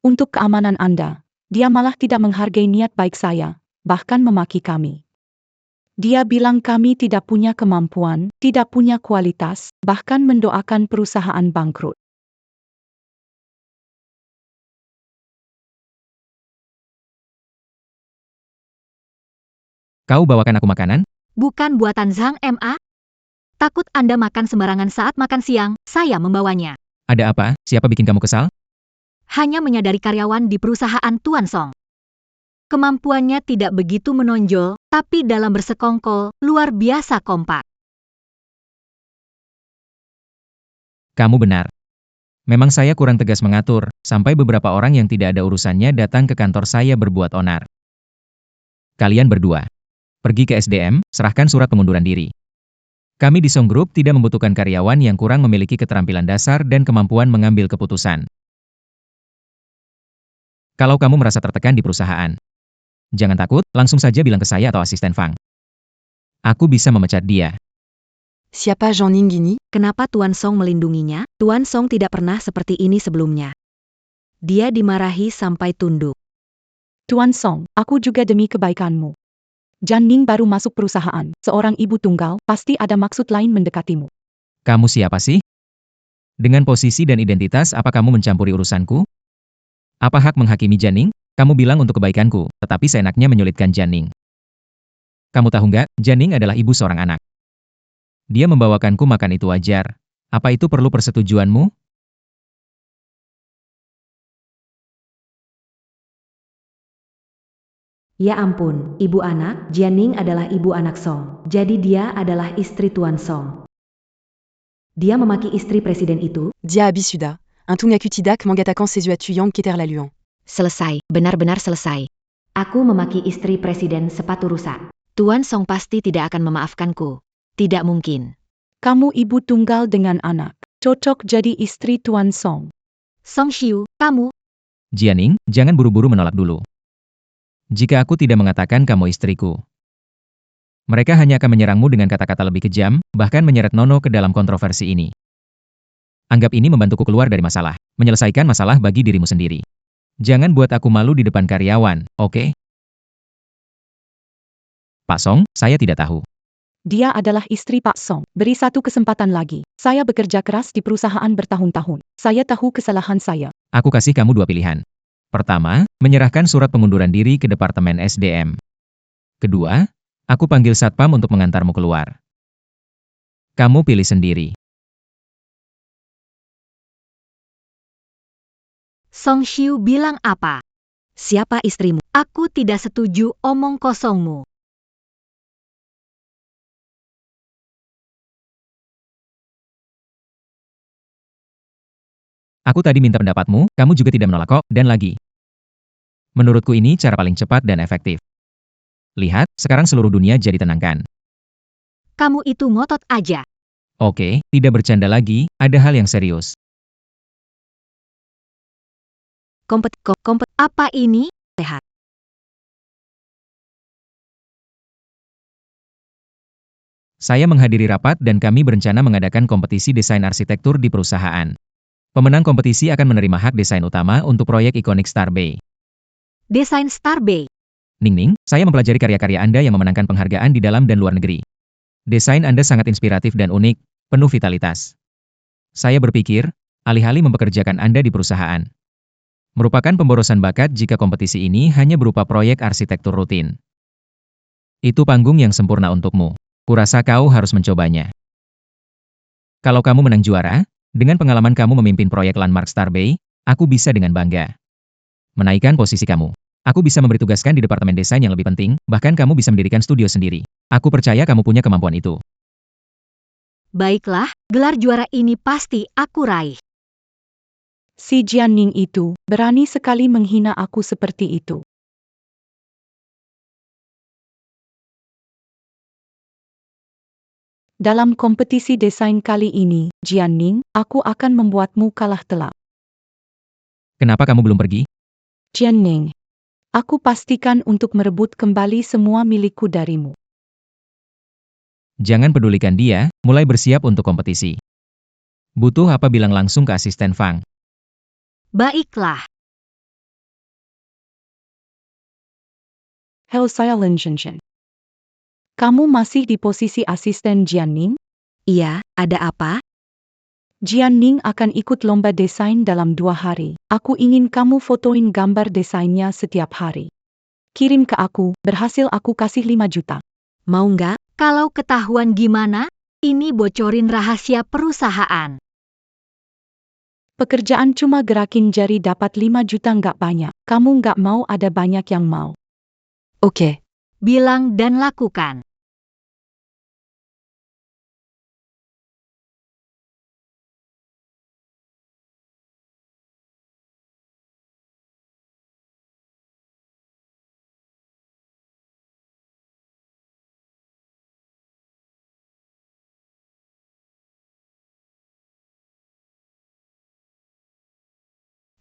Untuk keamanan Anda, dia malah tidak menghargai niat baik saya, bahkan memaki kami. Dia bilang kami tidak punya kemampuan, tidak punya kualitas, bahkan mendoakan perusahaan bangkrut. Kau bawakan aku makanan? Bukan buatan Zhang Ma. Takut Anda makan sembarangan saat makan siang, saya membawanya. Ada apa? Siapa bikin kamu kesal? Hanya menyadari karyawan di perusahaan Tuan Song. Kemampuannya tidak begitu menonjol, tapi dalam bersekongkol, luar biasa kompak. Kamu benar. Memang saya kurang tegas mengatur, sampai beberapa orang yang tidak ada urusannya datang ke kantor saya berbuat onar. Kalian berdua, pergi ke SDM, serahkan surat pengunduran diri. Kami di Song Group tidak membutuhkan karyawan yang kurang memiliki keterampilan dasar dan kemampuan mengambil keputusan. Kalau kamu merasa tertekan di perusahaan, jangan takut, langsung saja bilang ke saya atau asisten Fang. Aku bisa memecat dia. Siapa Jianning ini? Kenapa Tuan Song melindunginya? Tuan Song tidak pernah seperti ini sebelumnya. Dia dimarahi sampai tunduk. Tuan Song, aku juga demi kebaikanmu. Jianning baru masuk perusahaan, seorang ibu tunggal, pasti ada maksud lain mendekatimu. Kamu siapa sih? Dengan posisi dan identitas apa kamu mencampuri urusanku? Apa hak menghakimi Jianning? Kamu bilang untuk kebaikanku, tetapi seenaknya menyulitkan Jianning. Kamu tahu nggak, Jianning adalah ibu seorang anak. Dia membawakanku makan itu wajar. Apa itu perlu persetujuanmu? Ya ampun, ibu anak, Jianning adalah ibu anak Song. Jadi dia adalah istri Tuan Song. Dia memaki istri presiden itu. Dia Abisuda, un Tungaku Tidak Mangatakan Sesuatu Yang Kiter Laluan. Selesai, benar-benar selesai. Aku memaki istri presiden sepatu rusak. Tuan Song pasti tidak akan memaafkanku. Tidak mungkin. Kamu ibu tunggal dengan anak, cocok jadi istri Tuan Song. Song Xiu, kamu, Jianning, jangan buru-buru menolak dulu. Jika aku tidak mengatakan kamu istriku, mereka hanya akan menyerangmu dengan kata-kata lebih kejam, bahkan menyeret Nono ke dalam kontroversi ini. Anggap ini membantuku keluar dari masalah, menyelesaikan masalah bagi dirimu sendiri. Jangan buat aku malu di depan karyawan, oke? Pak Song, saya tidak tahu. Dia adalah istri Pak Song. Beri satu kesempatan lagi. Saya bekerja keras di perusahaan bertahun-tahun. Saya tahu kesalahan saya. Aku kasih kamu dua pilihan. Pertama, menyerahkan surat pengunduran diri ke Departemen SDM. Kedua, aku panggil satpam untuk mengantarmu keluar. Kamu pilih sendiri. Song Xiu bilang apa? Siapa istrimu? Aku tidak setuju omong kosongmu. Aku tadi minta pendapatmu, kamu juga tidak menolak kok, dan lagi. Menurutku ini cara paling cepat dan efektif. Lihat, sekarang seluruh dunia jadi tenangkan. Kamu itu ngotot aja. Oke, tidak bercanda lagi, ada hal yang serius. Apa ini? Sehat. Saya menghadiri rapat dan kami berencana mengadakan kompetisi desain arsitektur di perusahaan. Pemenang kompetisi akan menerima hak desain utama untuk proyek ikonik Star Bay. Desain Star Bay. Ning, saya mempelajari karya-karya Anda yang memenangkan penghargaan di dalam dan luar negeri. Desain Anda sangat inspiratif dan unik, penuh vitalitas. Saya berpikir, alih-alih mempekerjakan Anda di perusahaan, merupakan pemborosan bakat jika kompetisi ini hanya berupa proyek arsitektur rutin. Itu panggung yang sempurna untukmu. Kurasa kau harus mencobanya. Kalau kamu menang juara, dengan pengalaman kamu memimpin proyek landmark Star Bay, aku bisa dengan bangga menaikkan posisi kamu. Aku bisa memberi tugaskan di departemen desain yang lebih penting, bahkan kamu bisa mendirikan studio sendiri. Aku percaya kamu punya kemampuan itu. Baiklah, gelar juara ini pasti aku raih. Si Jianning itu berani sekali menghina aku seperti itu. Dalam kompetisi desain kali ini, Jianning, aku akan membuatmu kalah telak. Kenapa kamu belum pergi? Jianning, aku pastikan untuk merebut kembali semua milikku darimu. Jangan pedulikan dia, mulai bersiap untuk kompetisi. Butuh apa bilang langsung ke asisten Fang. Baiklah. Hell Silenchen. Kamu masih di posisi asisten Jianning? Iya, ada apa? Jianning akan ikut lomba desain dalam 2 hari. Aku ingin kamu fotoin gambar desainnya setiap hari. Kirim ke aku, berhasil aku kasih 5 juta. Mau nggak? Kalau ketahuan gimana? Ini bocorin rahasia perusahaan. Pekerjaan cuma gerakin jari dapat 5 juta nggak banyak. Kamu nggak mau ada banyak yang mau. Oke. Bilang dan lakukan.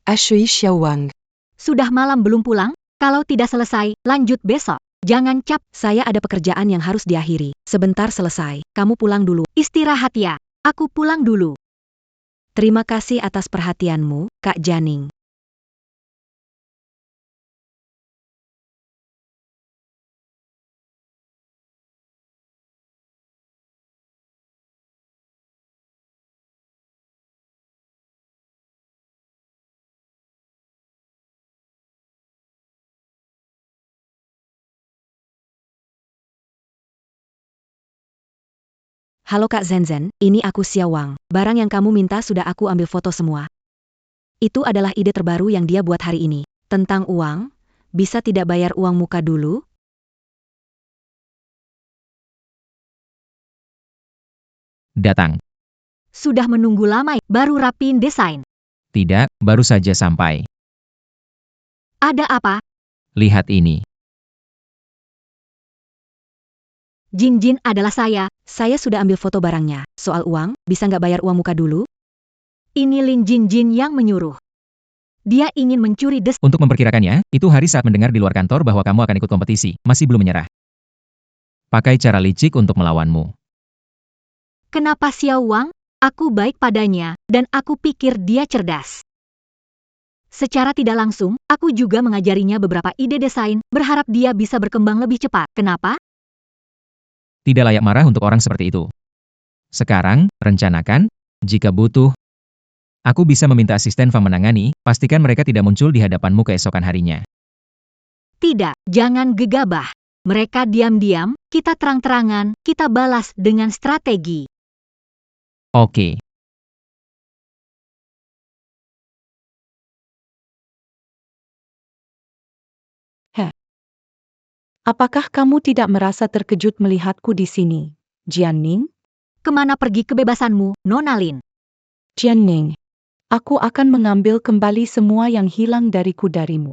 HEI Xiaowang. Sudah malam belum pulang? Kalau tidak selesai, lanjut besok. Jangan cap. Saya ada pekerjaan yang harus diakhiri. Sebentar selesai. Kamu pulang dulu. Istirahat ya. Aku pulang dulu. Terima kasih atas perhatianmu, Kak Jianning. Halo Kak Zenzen, ini aku Xiaowang. Barang yang kamu minta sudah aku ambil foto semua. Itu adalah ide terbaru yang dia buat hari ini. Tentang uang, bisa tidak bayar uang muka dulu? Datang. Sudah menunggu lama, baru rapiin desain. Tidak, baru saja sampai. Ada apa? Lihat ini. Jin adalah saya. Saya sudah ambil foto barangnya. Soal uang, bisa nggak bayar uang muka dulu? Ini Lin Jin yang menyuruh. Dia ingin mencuri Untuk memperkirakannya, itu hari saat mendengar di luar kantor bahwa kamu akan ikut kompetisi, masih belum menyerah. Pakai cara licik untuk melawanmu. Kenapa Xiaowang? Aku baik padanya, dan aku pikir dia cerdas. Secara tidak langsung, aku juga mengajarinya beberapa ide desain, berharap dia bisa berkembang lebih cepat. Kenapa? Tidak layak marah untuk orang seperti itu. Sekarang, rencanakan, jika butuh, aku bisa meminta asisten Fang menangani, pastikan mereka tidak muncul di hadapanmu keesokan harinya. Tidak, jangan gegabah. Mereka diam-diam, kita terang-terangan, kita balas dengan strategi. Oke. Apakah kamu tidak merasa terkejut melihatku di sini, Jianning? Kemana pergi kebebasanmu, Nona Lin? Jianning, aku akan mengambil kembali semua yang hilang darimu.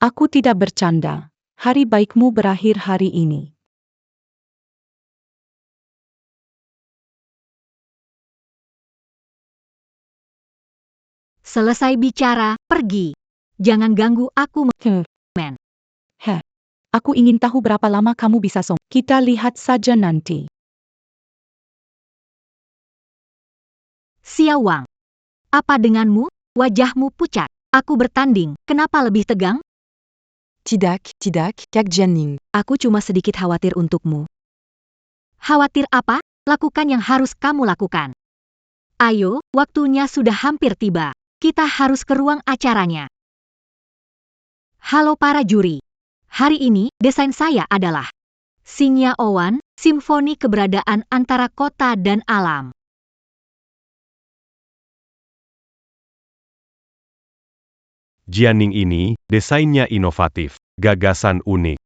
Aku tidak bercanda. Hari baikmu berakhir hari ini. Selesai bicara, pergi. Jangan ganggu aku, men. Aku ingin tahu berapa lama kamu bisa Kita lihat saja nanti. Xiaowang. Apa denganmu? Wajahmu pucat. Aku bertanding, kenapa lebih tegang? Tidak, Kak Jianning. Aku cuma sedikit khawatir untukmu. Khawatir apa? Lakukan yang harus kamu lakukan. Ayo, waktunya sudah hampir tiba. Kita harus ke ruang acaranya. Halo para juri. Hari ini, desain saya adalah Singya Owan, Simfoni Keberadaan Antara Kota dan Alam. Jianning ini, desainnya inovatif, gagasan unik.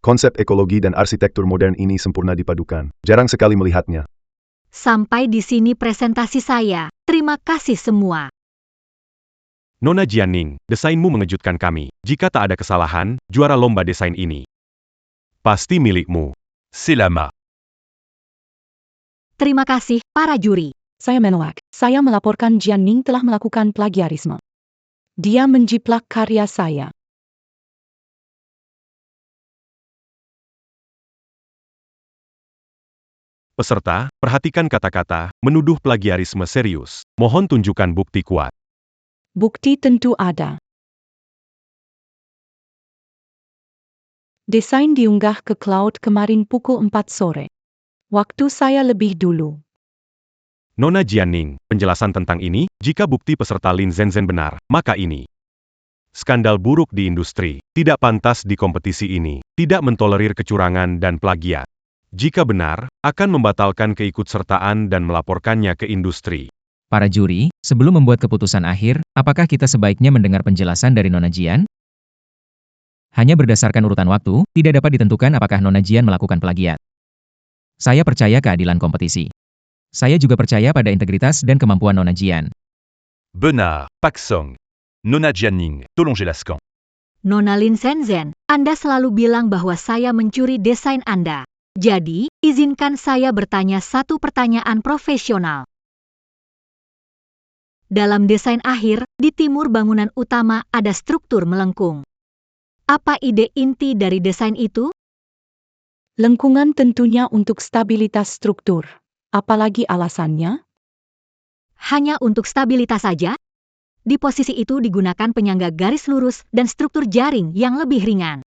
Konsep ekologi dan arsitektur modern ini sempurna dipadukan. Jarang sekali melihatnya. Sampai di sini presentasi saya. Terima kasih semua. Nona Jianning, desainmu mengejutkan kami. Jika tak ada kesalahan, juara lomba desain ini pasti milikmu. Selamat. Terima kasih, para juri. Saya menolak. Saya melaporkan Jianning telah melakukan plagiarisme. Dia menjiplak karya saya. Peserta, perhatikan kata-kata, menuduh plagiarisme serius. Mohon tunjukkan bukti kuat. Bukti tentu ada. Desain diunggah ke cloud kemarin pukul 4 sore. Waktu saya lebih dulu. Nona Jianning, penjelasan tentang ini, jika bukti peserta Lin Zhenzhen benar, maka ini skandal buruk di industri, tidak pantas di kompetisi ini, tidak mentolerir kecurangan dan plagiat. Jika benar, akan membatalkan keikutsertaan dan melaporkannya ke industri. Para juri, sebelum membuat keputusan akhir, apakah kita sebaiknya mendengar penjelasan dari Nona Jian? Hanya berdasarkan urutan waktu, tidak dapat ditentukan apakah Nona Jian melakukan plagiat. Saya percaya keadilan kompetisi. Saya juga percaya pada integritas dan kemampuan Nona Jian. Benar, Pak Song. Nona Jianning, tolong jelaskan. Nona Lin Zhenzhen, Anda selalu bilang bahwa saya mencuri desain Anda. Jadi, izinkan saya bertanya satu pertanyaan profesional. Dalam desain akhir, di timur bangunan utama ada struktur melengkung. Apa ide inti dari desain itu? Lengkungan tentunya untuk stabilitas struktur. Apalagi alasannya? Hanya untuk stabilitas saja? Di posisi itu digunakan penyangga garis lurus dan struktur jaring yang lebih ringan.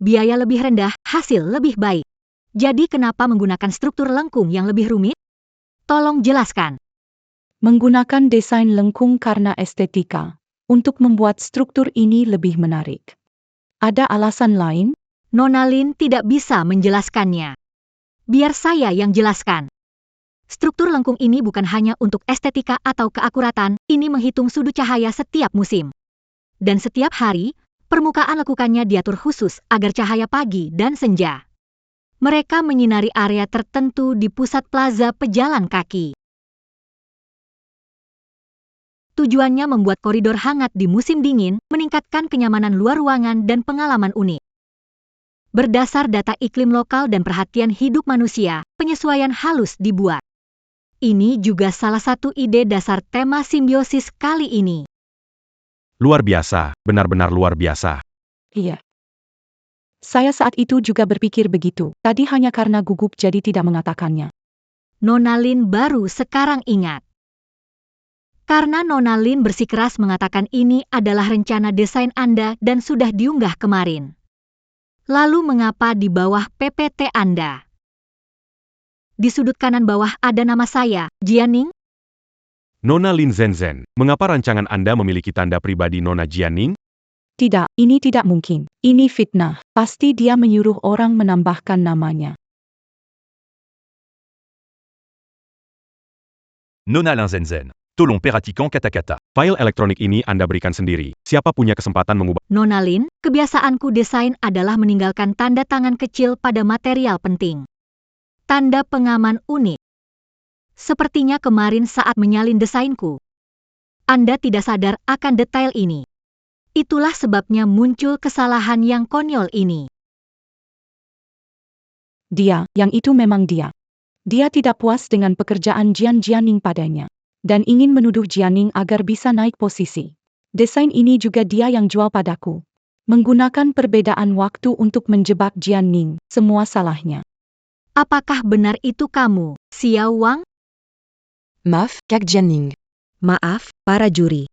Biaya lebih rendah, hasil lebih baik. Jadi kenapa menggunakan struktur lengkung yang lebih rumit? Tolong jelaskan. Menggunakan desain lengkung karena estetika. Untuk membuat struktur ini lebih menarik. Ada alasan lain? Nona Lin tidak bisa menjelaskannya. Biar saya yang jelaskan. Struktur lengkung ini bukan hanya untuk estetika atau keakuratan, ini menghitung sudut cahaya setiap musim. Dan setiap hari, permukaan lekukannya diatur khusus agar cahaya pagi dan senja. Mereka menyinari area tertentu di pusat plaza pejalan kaki. Tujuannya membuat koridor hangat di musim dingin, meningkatkan kenyamanan luar ruangan dan pengalaman unik. Berdasar data iklim lokal dan perhatian hidup manusia, penyesuaian halus dibuat. Ini juga salah satu ide dasar tema simbiosis kali ini. Luar biasa, benar-benar luar biasa. Iya. Saya saat itu juga berpikir begitu. Tadi hanya karena gugup jadi tidak mengatakannya. Nona Lin baru sekarang ingat. Karena Nona Lin bersikeras mengatakan ini adalah rencana desain Anda dan sudah diunggah kemarin. Lalu mengapa di bawah PPT Anda? Di sudut kanan bawah ada nama saya, Jianning. Nona Lin Zhenzhen, mengapa rancangan Anda memiliki tanda pribadi Nona Jianning? Tidak, ini tidak mungkin. Ini fitnah. Pasti dia menyuruh orang menambahkan namanya. Nona Lin Zhenzhen, tolong perhatikan kata-kata. File elektronik ini Anda berikan sendiri. Siapa punya kesempatan mengubah? Nona Lin, kebiasaanku desain adalah meninggalkan tanda tangan kecil pada material penting. Tanda pengaman unik. Sepertinya kemarin saat menyalin desainku. Anda tidak sadar akan detail ini. Itulah sebabnya muncul kesalahan yang konyol ini. Dia, yang itu memang dia. Dia tidak puas dengan pekerjaan Jianning padanya. Dan ingin menuduh Jianning agar bisa naik posisi. Desain ini juga dia yang jual padaku. Menggunakan perbedaan waktu untuk menjebak Jianning, semua salahnya. Apakah benar itu kamu, Xiao Wang? Maaf, Kak Jianning. Maaf, para juri.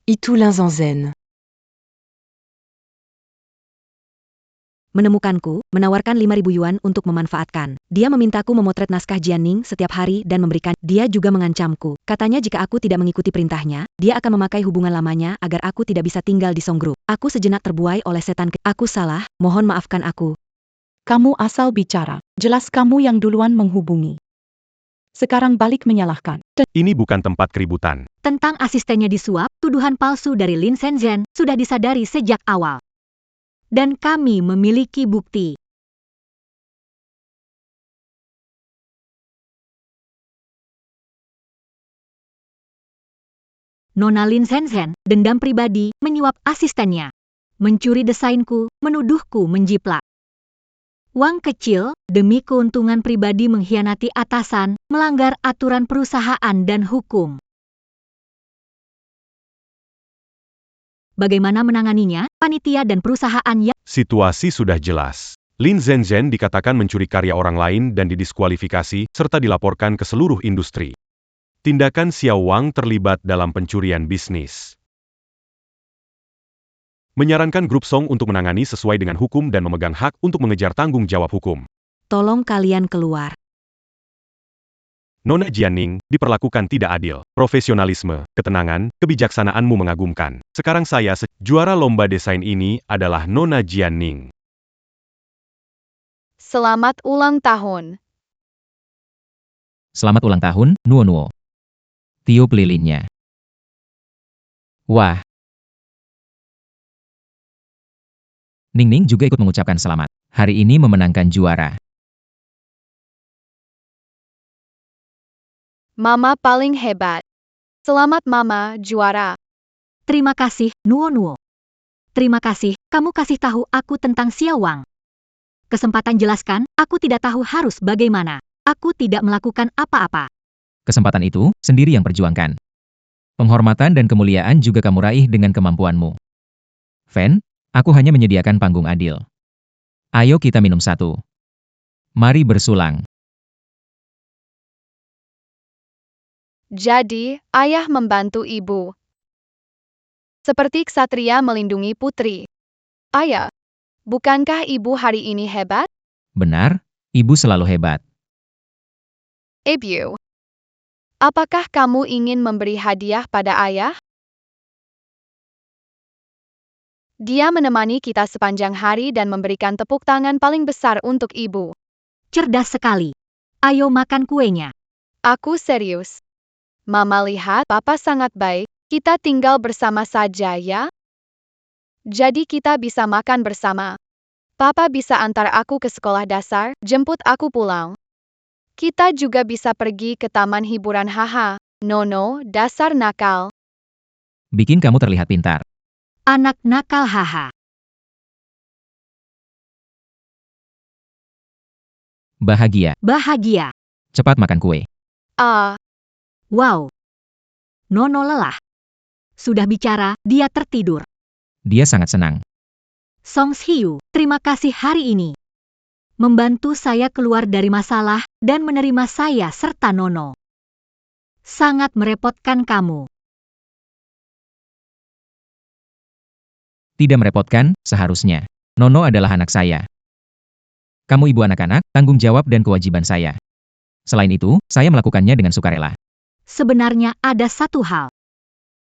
Itu Linzenzen. Menemukanku, menawarkan 5.000 yuan untuk memanfaatkan. Dia memintaku memotret naskah Jianning setiap hari dan memberikan. Dia juga mengancamku. Katanya jika aku tidak mengikuti perintahnya, dia akan memakai hubungan lamanya agar aku tidak bisa tinggal di Songgroup. Aku sejenak terbuai oleh setan. Aku salah, mohon maafkan aku. Kamu asal bicara. Jelas kamu yang duluan menghubungi. Sekarang balik menyalahkan. Ini bukan tempat keributan. Tentang asistennya disuap, tuduhan palsu dari Lin Shenzhen sudah disadari sejak awal. Dan kami memiliki bukti. Nona Lin Shenzhen, dendam pribadi, menyuap asistennya. Mencuri desainku, menuduhku menjiplak. Uang kecil, demi keuntungan pribadi mengkhianati atasan, melanggar aturan perusahaan dan hukum. Bagaimana menanganinya, panitia dan perusahaan yang... Situasi sudah jelas. Lin Shenzhen dikatakan mencuri karya orang lain dan didiskualifikasi, serta dilaporkan ke seluruh industri. Tindakan Xiao Wang terlibat dalam pencurian bisnis. Menyarankan grup Song untuk menangani sesuai dengan hukum dan memegang hak untuk mengejar tanggung jawab hukum. Tolong kalian keluar. Nona Jianning diperlakukan tidak adil. Profesionalisme, ketenangan, kebijaksanaanmu mengagumkan. Sekarang saya juara lomba desain ini adalah Nona Jianning. Selamat ulang tahun. Selamat ulang tahun, Nuo Nuo. Tiup lilinnya. Wah. Ningning juga ikut mengucapkan selamat. Hari ini memenangkan juara. Mama paling hebat. Selamat Mama, juara. Terima kasih, Nuo Nuo. Terima kasih, kamu kasih tahu aku tentang Xiao Wang. Kesempatan jelaskan, aku tidak tahu harus bagaimana. Aku tidak melakukan apa-apa. Kesempatan itu, sendiri yang perjuangkan. Penghormatan dan kemuliaan juga kamu raih dengan kemampuanmu. Fan, aku hanya menyediakan panggung adil. Ayo kita minum satu. Mari bersulang. Jadi, ayah membantu ibu. Seperti ksatria melindungi putri. Ayah, bukankah ibu hari ini hebat? Benar, ibu selalu hebat. Ibu, apakah kamu ingin memberi hadiah pada ayah? Dia menemani kita sepanjang hari dan memberikan tepuk tangan paling besar untuk ibu. Cerdas sekali. Ayo makan kuenya. Aku serius. Mama lihat, Papa sangat baik. Kita tinggal bersama saja ya. Jadi kita bisa makan bersama. Papa bisa antar aku ke sekolah dasar, jemput aku pulang. Kita juga bisa pergi ke taman hiburan haha. Nono, dasar nakal. Bikin kamu terlihat pintar. Anak nakal haha. Bahagia. Bahagia. Cepat makan kue. Wow. Nono lelah. Sudah bicara, dia tertidur. Dia sangat senang. Song Xiu, terima kasih hari ini. Membantu saya keluar dari masalah dan menerima saya serta Nono. Sangat merepotkan kamu. Tidak merepotkan, seharusnya. Nono adalah anak saya. Kamu ibu anak-anak, tanggung jawab dan kewajiban saya. Selain itu, saya melakukannya dengan sukarela. Sebenarnya ada satu hal.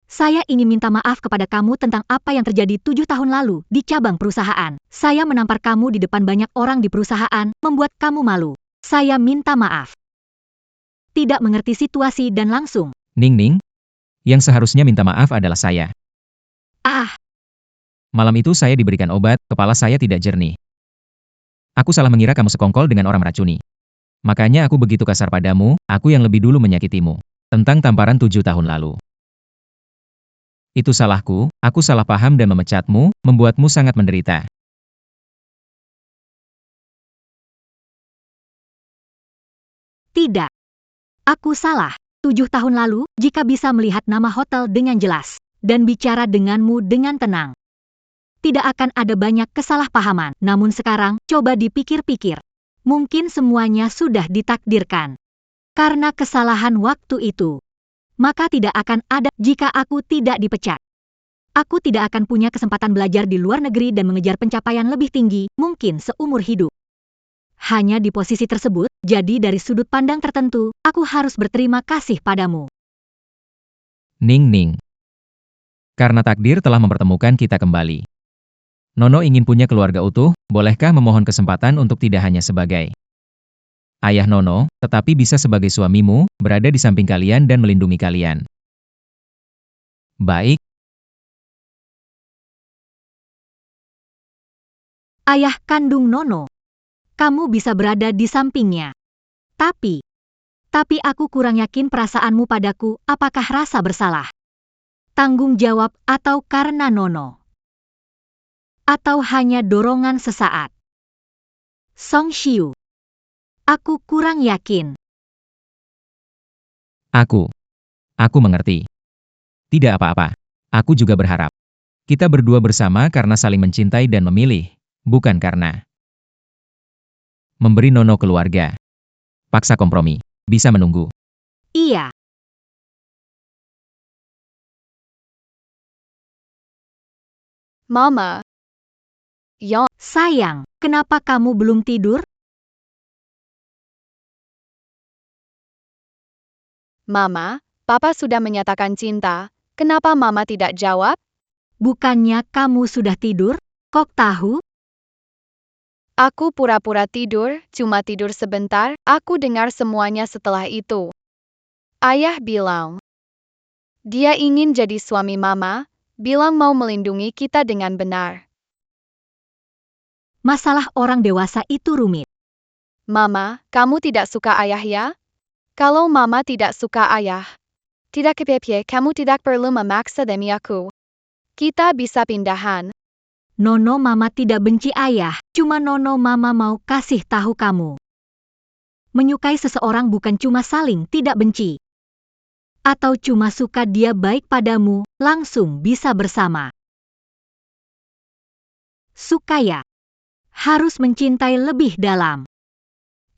Saya ingin minta maaf kepada kamu tentang apa yang terjadi 7 tahun lalu di cabang perusahaan. Saya menampar kamu di depan banyak orang di perusahaan, membuat kamu malu. Saya minta maaf. Tidak mengerti situasi dan langsung. Ning, yang seharusnya minta maaf adalah saya. Malam itu saya diberikan obat, kepala saya tidak jernih. Aku salah mengira kamu sekongkol dengan orang meracuni. Makanya aku begitu kasar padamu, aku yang lebih dulu menyakitimu. Tentang tamparan 7 tahun lalu. Itu salahku, aku salah paham dan memecatmu, membuatmu sangat menderita. Tidak. Aku salah. 7 tahun lalu, jika bisa melihat nama hotel dengan jelas, dan bicara denganmu dengan tenang. Tidak akan ada banyak kesalahpahaman. Namun sekarang, coba dipikir-pikir. Mungkin semuanya sudah ditakdirkan. Karena kesalahan waktu itu. maka tidak akan ada jika aku tidak dipecat. Aku tidak akan punya kesempatan belajar di luar negeri dan mengejar pencapaian lebih tinggi, mungkin seumur hidup. Hanya di posisi tersebut, jadi dari sudut pandang tertentu, aku harus berterima kasih padamu. Ning Ning. Karena takdir telah mempertemukan kita kembali. Nono ingin punya keluarga utuh, bolehkah memohon kesempatan untuk tidak hanya sebagai ayah Nono, tetapi bisa sebagai suamimu, berada di samping kalian dan melindungi kalian. Baik. Ayah kandung Nono, kamu bisa berada di sampingnya. Tapi aku kurang yakin perasaanmu padaku, apakah rasa bersalah? Tanggung jawab atau karena Nono? Atau hanya dorongan sesaat? Song Shiu, aku kurang yakin. Aku mengerti. Tidak apa-apa. Aku juga berharap. Kita berdua bersama karena saling mencintai dan memilih, bukan karena memberi Nono keluarga. Paksa kompromi. Bisa menunggu. Iya. Mama. Yon. Sayang, kenapa kamu belum tidur? Mama, Papa sudah menyatakan cinta. Kenapa Mama tidak jawab? Bukannya kamu sudah tidur? Kok tahu? Aku pura-pura tidur, cuma tidur sebentar. Aku dengar semuanya setelah itu. Ayah bilang, dia ingin jadi suami Mama, bilang mau melindungi kita dengan benar. Masalah orang dewasa itu rumit. Mama, kamu tidak suka ayah ya? Kalau Mama tidak suka ayah, tidak kepepye, kamu tidak perlu memaksa demi aku. Kita bisa pindahan. Nono Mama tidak benci ayah, cuma Nono Mama mau kasih tahu kamu. Menyukai seseorang bukan cuma saling tidak benci. Atau cuma suka dia baik padamu, langsung bisa bersama. Suka ya. Harus mencintai lebih dalam.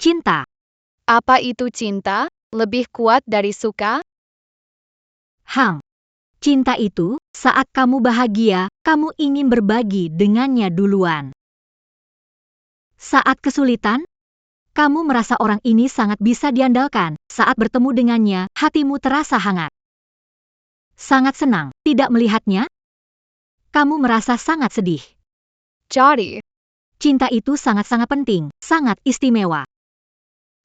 Cinta. Apa itu cinta? Lebih kuat dari suka? Hang. Cinta itu, saat kamu bahagia, kamu ingin berbagi dengannya duluan. Saat kesulitan, kamu merasa orang ini sangat bisa diandalkan. Saat bertemu dengannya, hatimu terasa hangat. Sangat senang, tidak melihatnya? Kamu merasa sangat sedih. Jadi, cinta itu sangat-sangat penting, sangat istimewa.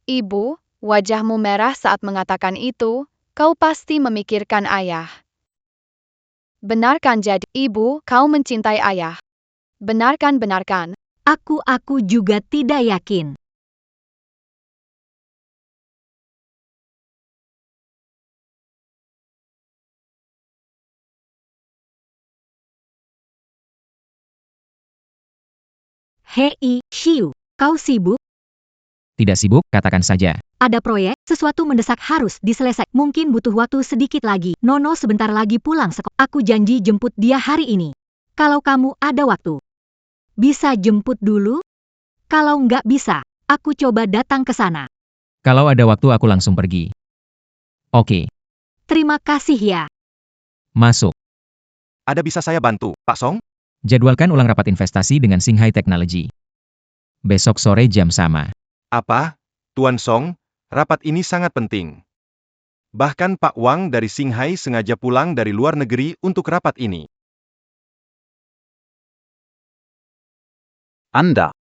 Ibu, wajahmu merah saat mengatakan itu, kau pasti memikirkan ayah. Benarkan jadi, Ibu, kau mencintai ayah. Benarkan. Aku juga tidak yakin. Hei, Shiu, kau sibuk? Tidak sibuk, katakan saja. Ada proyek, sesuatu mendesak harus diselesaikan. Mungkin butuh waktu sedikit lagi. Nono sebentar lagi pulang sekolah. Aku janji jemput dia hari ini. Kalau kamu ada waktu, bisa jemput dulu? Kalau nggak bisa, aku coba datang ke sana. Kalau ada waktu aku langsung pergi. Oke. Terima kasih ya. Masuk. Ada bisa saya bantu, Pak Song? Jadwalkan ulang rapat investasi dengan Shanghai Technology. Besok sore jam sama. Apa? Tuan Song, rapat ini sangat penting. Bahkan Pak Wang dari Shanghai sengaja pulang dari luar negeri untuk rapat ini. Anda.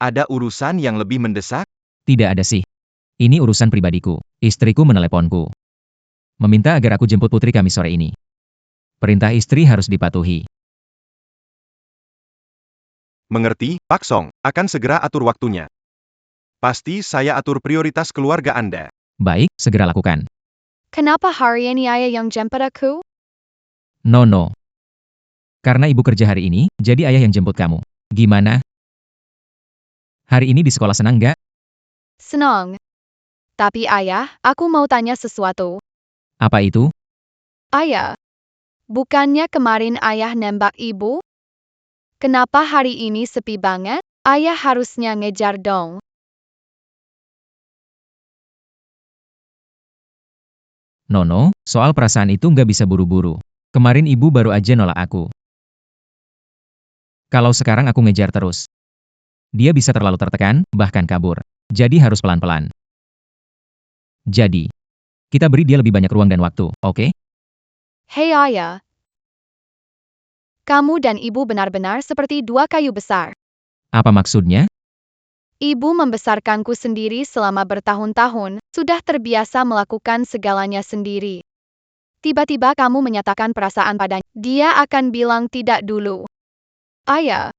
Ada urusan yang lebih mendesak? Tidak ada sih. Ini urusan pribadiku. Istriku meneleponku. Meminta agar aku jemput putri kami sore ini. Perintah istri harus dipatuhi. Mengerti, Pak Song, akan segera atur waktunya. Pasti saya atur prioritas keluarga Anda. Baik, segera lakukan. Kenapa hari ini ayah yang jemput aku? No. Karena ibu kerja hari ini, jadi ayah yang jemput kamu. Gimana? Hari ini di sekolah senang nggak? Senang. Tapi ayah, aku mau tanya sesuatu. Apa itu? Ayah, bukannya kemarin ayah nembak ibu? Kenapa hari ini sepi banget? Ayah harusnya ngejar dong. Nono, soal perasaan itu nggak bisa buru-buru. Kemarin ibu baru aja nolak aku. Kalau sekarang aku ngejar terus, dia bisa terlalu tertekan, bahkan kabur. Jadi harus pelan-pelan. Jadi, kita beri dia lebih banyak ruang dan waktu, oke? Hei ayah. Kamu dan ibu benar-benar seperti dua kayu besar. Apa maksudnya? Ibu membesarkanku sendiri selama bertahun-tahun, sudah terbiasa melakukan segalanya sendiri. Tiba-tiba kamu menyatakan perasaan padanya. Dia akan bilang tidak dulu. Ayah,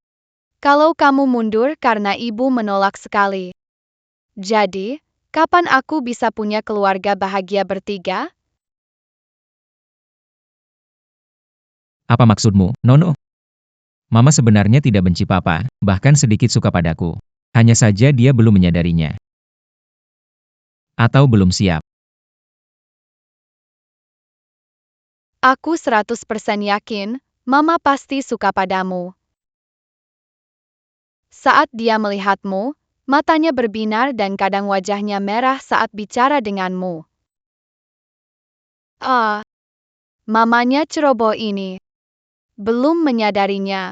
kalau kamu mundur karena ibu menolak sekali. Jadi, kapan aku bisa punya keluarga bahagia bertiga? Apa maksudmu, Nono? Mama sebenarnya tidak benci papa, bahkan sedikit suka padaku. Hanya saja dia belum menyadarinya. Atau belum siap. Aku 100% yakin, Mama pasti suka padamu. Saat dia melihatmu, matanya berbinar dan kadang wajahnya merah saat bicara denganmu. Mamanya ceroboh ini. Belum menyadarinya.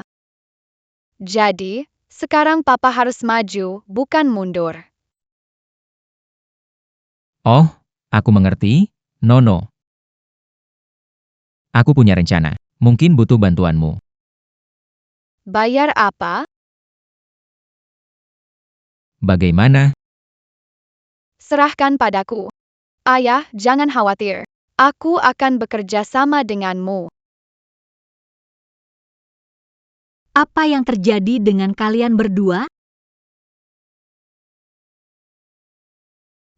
Jadi, sekarang papa harus maju, bukan mundur. Oh, aku mengerti, Nono. Aku punya rencana. Mungkin butuh bantuanmu. Bayar apa? Bagaimana? Serahkan padaku. Ayah, jangan khawatir. Aku akan bekerja sama denganmu. Apa yang terjadi dengan kalian berdua?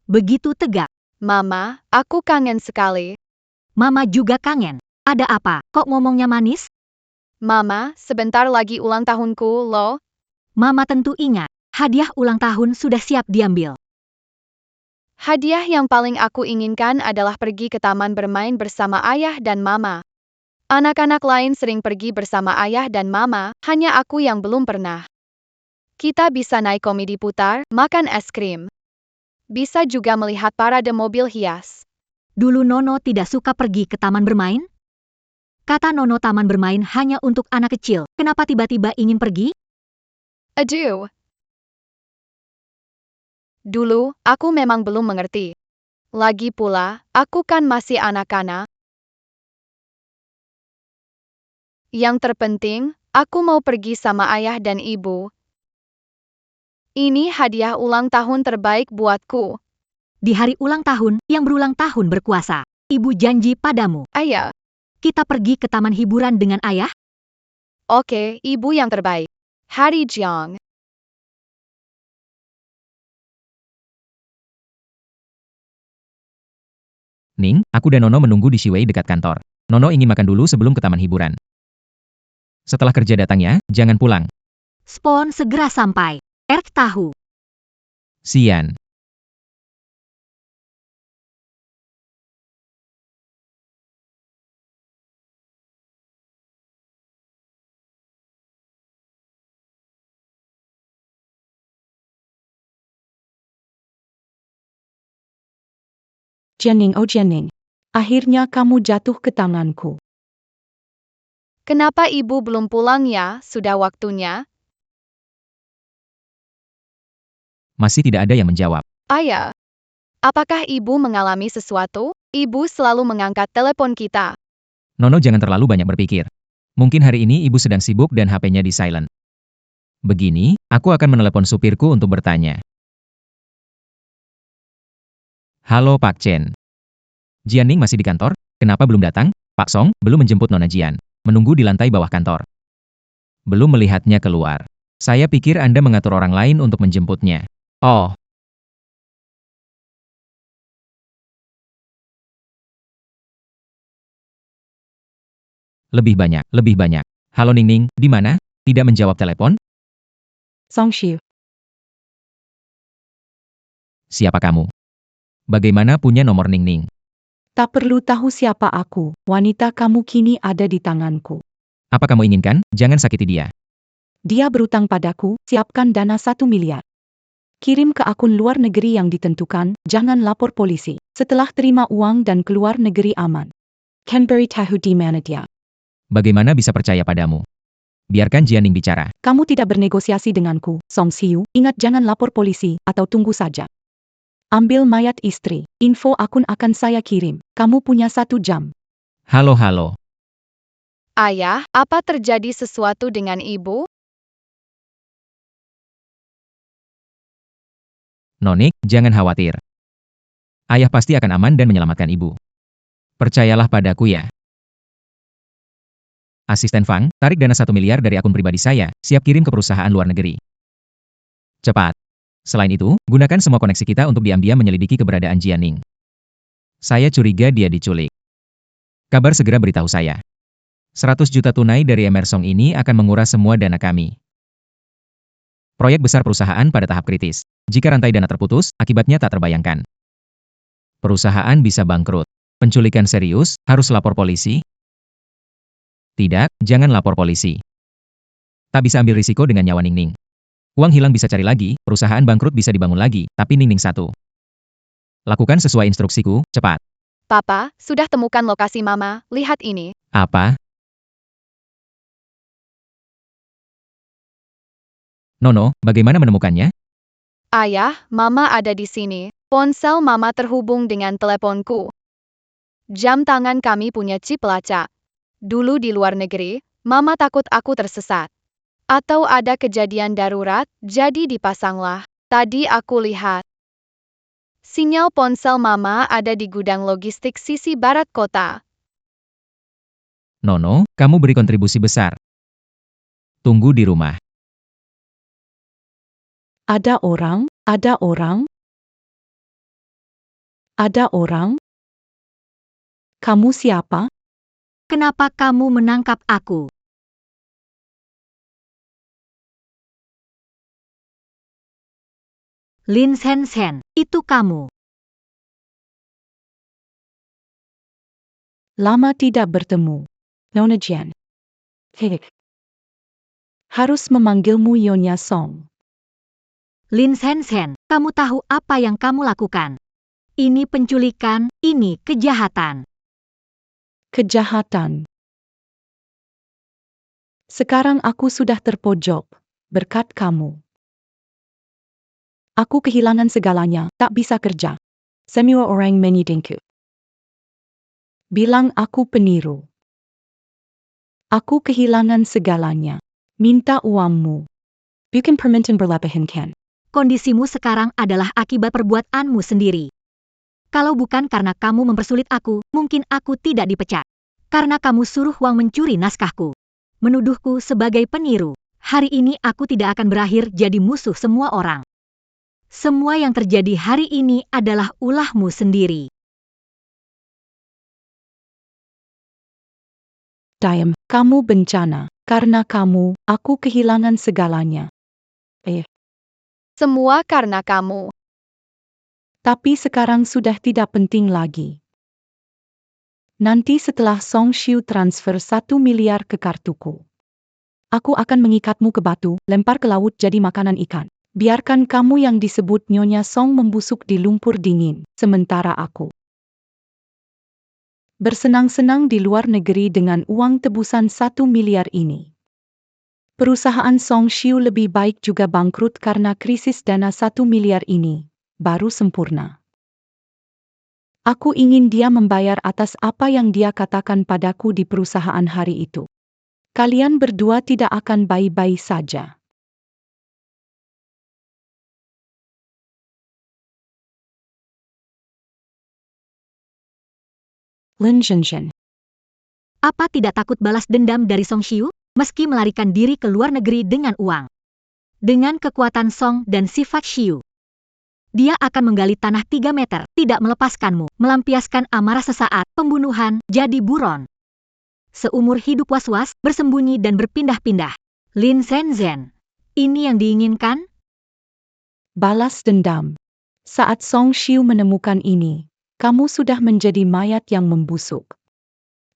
Begitu tegak. Mama, aku kangen sekali. Mama juga kangen. Ada apa? Kok ngomongnya manis? Mama, sebentar lagi ulang tahunku, loh. Mama tentu ingat. Hadiah ulang tahun sudah siap diambil. Hadiah yang paling aku inginkan adalah pergi ke taman bermain bersama ayah dan mama. Anak-anak lain sering pergi bersama ayah dan mama, hanya aku yang belum pernah. Kita bisa naik komedi putar, makan es krim. Bisa juga melihat parade mobil hias. Dulu Nono tidak suka pergi ke taman bermain? Kata Nono taman bermain hanya untuk anak kecil. Kenapa tiba-tiba ingin pergi? Aduh. Dulu, aku memang belum mengerti. Lagi pula, aku kan masih anak-anak. Yang terpenting, aku mau pergi sama ayah dan ibu. Ini hadiah ulang tahun terbaik buatku. Di hari ulang tahun, yang berulang tahun berkuasa. Ibu janji padamu. Ayah. Kita pergi ke taman hiburan dengan ayah? Oke, ibu yang terbaik. Hari Jiang. Ning, aku dan Nono menunggu di Shiwei dekat kantor. Nono ingin makan dulu sebelum ke taman hiburan. Setelah kerja datang ya, jangan pulang. Spon segera sampai. Erk tahu. Sian. Jianing, oh Jianing. Akhirnya kamu jatuh ke tanganku. Kenapa ibu belum pulang ya? Sudah waktunya. Masih tidak ada yang menjawab. Ayah. Apakah ibu mengalami sesuatu? Ibu selalu mengangkat telepon kita. Nono jangan terlalu banyak berpikir. Mungkin hari ini ibu sedang sibuk dan HP-nya di silent. Begini, aku akan menelepon supirku untuk bertanya. Halo Pak Chen. Jianing masih di kantor? Kenapa belum datang? Pak Song belum menjemput Nona Jian. Menunggu di lantai bawah kantor. Belum melihatnya keluar. Saya pikir Anda mengatur orang lain untuk menjemputnya. Oh. Lebih banyak. Halo Ningning, di mana? Tidak menjawab telepon? Song Shi. Siapa kamu? Bagaimana punya nomor Ningning? Tak perlu tahu siapa aku. Wanita kamu kini ada di tanganku. Apa kamu inginkan? Jangan sakiti dia. Dia berutang padaku, siapkan dana 1 miliar. Kirim ke akun luar negeri yang ditentukan, jangan lapor polisi. Setelah terima uang dan keluar negeri aman. Canberra tahu di mana dia. Bagaimana bisa percaya padamu? Biarkan Jianing bicara. Kamu tidak bernegosiasi denganku, Song Xiu. Ingat jangan lapor polisi, atau tunggu saja. Ambil mayat istri. Info akun akan saya kirim. Kamu punya 1 jam. Halo. Ayah, apa terjadi sesuatu dengan ibu? Nonik, jangan khawatir. Ayah pasti akan aman dan menyelamatkan ibu. Percayalah padaku ya. Asisten Fang, tarik dana 1 miliar dari akun pribadi saya, siap kirim ke perusahaan luar negeri. Cepat. Selain itu, gunakan semua koneksi kita untuk diam-diam menyelidiki keberadaan Jianing. Saya curiga dia diculik. Kabar segera beritahu saya. 100 juta tunai dari Emersong ini akan menguras semua dana kami. Proyek besar perusahaan pada tahap kritis. Jika rantai dana terputus, akibatnya tak terbayangkan. Perusahaan bisa bangkrut. Penculikan serius, harus lapor polisi? Tidak, jangan lapor polisi. Tak bisa ambil risiko dengan nyawa Ningning. Uang hilang bisa cari lagi, perusahaan bangkrut bisa dibangun lagi, tapi Ningning satu. Lakukan sesuai instruksiku, cepat. Papa, sudah temukan lokasi Mama, lihat ini. Apa? Nono, bagaimana menemukannya? Ayah, Mama ada di sini. Ponsel Mama terhubung dengan teleponku. Jam tangan kami punya chip pelacak. Dulu di luar negeri, Mama takut aku tersesat. Atau ada kejadian darurat, jadi dipasanglah. Tadi aku lihat. Sinyal ponsel Mama ada di gudang logistik sisi barat kota. Nono, kamu beri kontribusi besar. Tunggu di rumah. Ada orang. Kamu siapa? Kenapa kamu menangkap aku? Lin Shen, itu kamu. Lama tidak bertemu. Nona Jian. Harus memanggilmu Nyonya Song. Lin Shen, kamu tahu apa yang kamu lakukan? Ini penculikan, ini kejahatan. Kejahatan. Sekarang aku sudah terpojok, berkat kamu. Aku kehilangan segalanya, tak bisa kerja. Semua orang menyidingku. Bilang aku peniru. Aku kehilangan segalanya. Minta uangmu. Bukan permintaan berlebihan kan. Kondisimu sekarang adalah akibat perbuatanmu sendiri. Kalau bukan karena kamu mempersulit aku, mungkin aku tidak dipecat. Karena kamu suruh Wang mencuri naskahku. Menuduhku sebagai peniru. Hari ini aku tidak akan berakhir jadi musuh semua orang. Semua yang terjadi hari ini adalah ulahmu sendiri. Diam, kamu bencana. Karena kamu, aku kehilangan segalanya. Semua karena kamu. Tapi sekarang sudah tidak penting lagi. Nanti setelah Song Xiu transfer 1 miliar ke kartuku. Aku akan mengikatmu ke batu, lempar ke laut jadi makanan ikan. Biarkan kamu yang disebut Nyonya Song membusuk di lumpur dingin, sementara aku bersenang-senang di luar negeri dengan uang tebusan 1 miliar ini. Perusahaan Song Xiu lebih baik juga bangkrut karena krisis dana 1 miliar ini. Baru sempurna. Aku ingin dia membayar atas apa yang dia katakan padaku di perusahaan hari itu. Kalian berdua tidak akan baik-baik saja. Lin Zhenzhen. Apa tidak takut balas dendam dari Song Xiu, meski melarikan diri ke luar negeri dengan uang? Dengan kekuatan Song dan sifat Xiu, dia akan menggali tanah 3 meter, tidak melepaskanmu, melampiaskan amarah sesaat, pembunuhan, jadi buron. Seumur hidup was-was, bersembunyi dan berpindah-pindah. Lin Shenzhen, ini yang diinginkan? Balas dendam. Saat Song Xiu menemukan ini, kamu sudah menjadi mayat yang membusuk.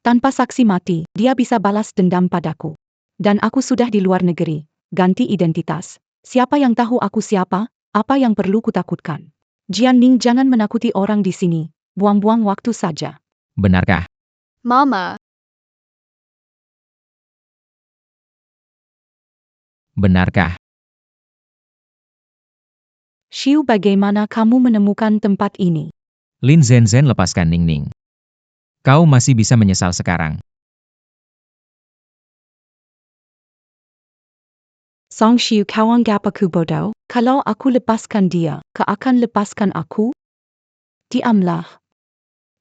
Tanpa saksi mati, dia bisa balas dendam padaku. Dan aku sudah di luar negeri, ganti identitas. Siapa yang tahu aku siapa? Apa yang perlu kutakutkan? Jianning, jangan menakuti orang di sini. Buang-buang waktu saja. Benarkah? Mama, Benarkah? Xiu, bagaimana kamu menemukan tempat ini? Lin Zenzhen, lepaskan Ning Ning. Kau masih bisa menyesal sekarang. Song Xiu, kau anggap aku bodoh? Kalau aku lepaskan dia, kau akan lepaskan aku? Diamlah.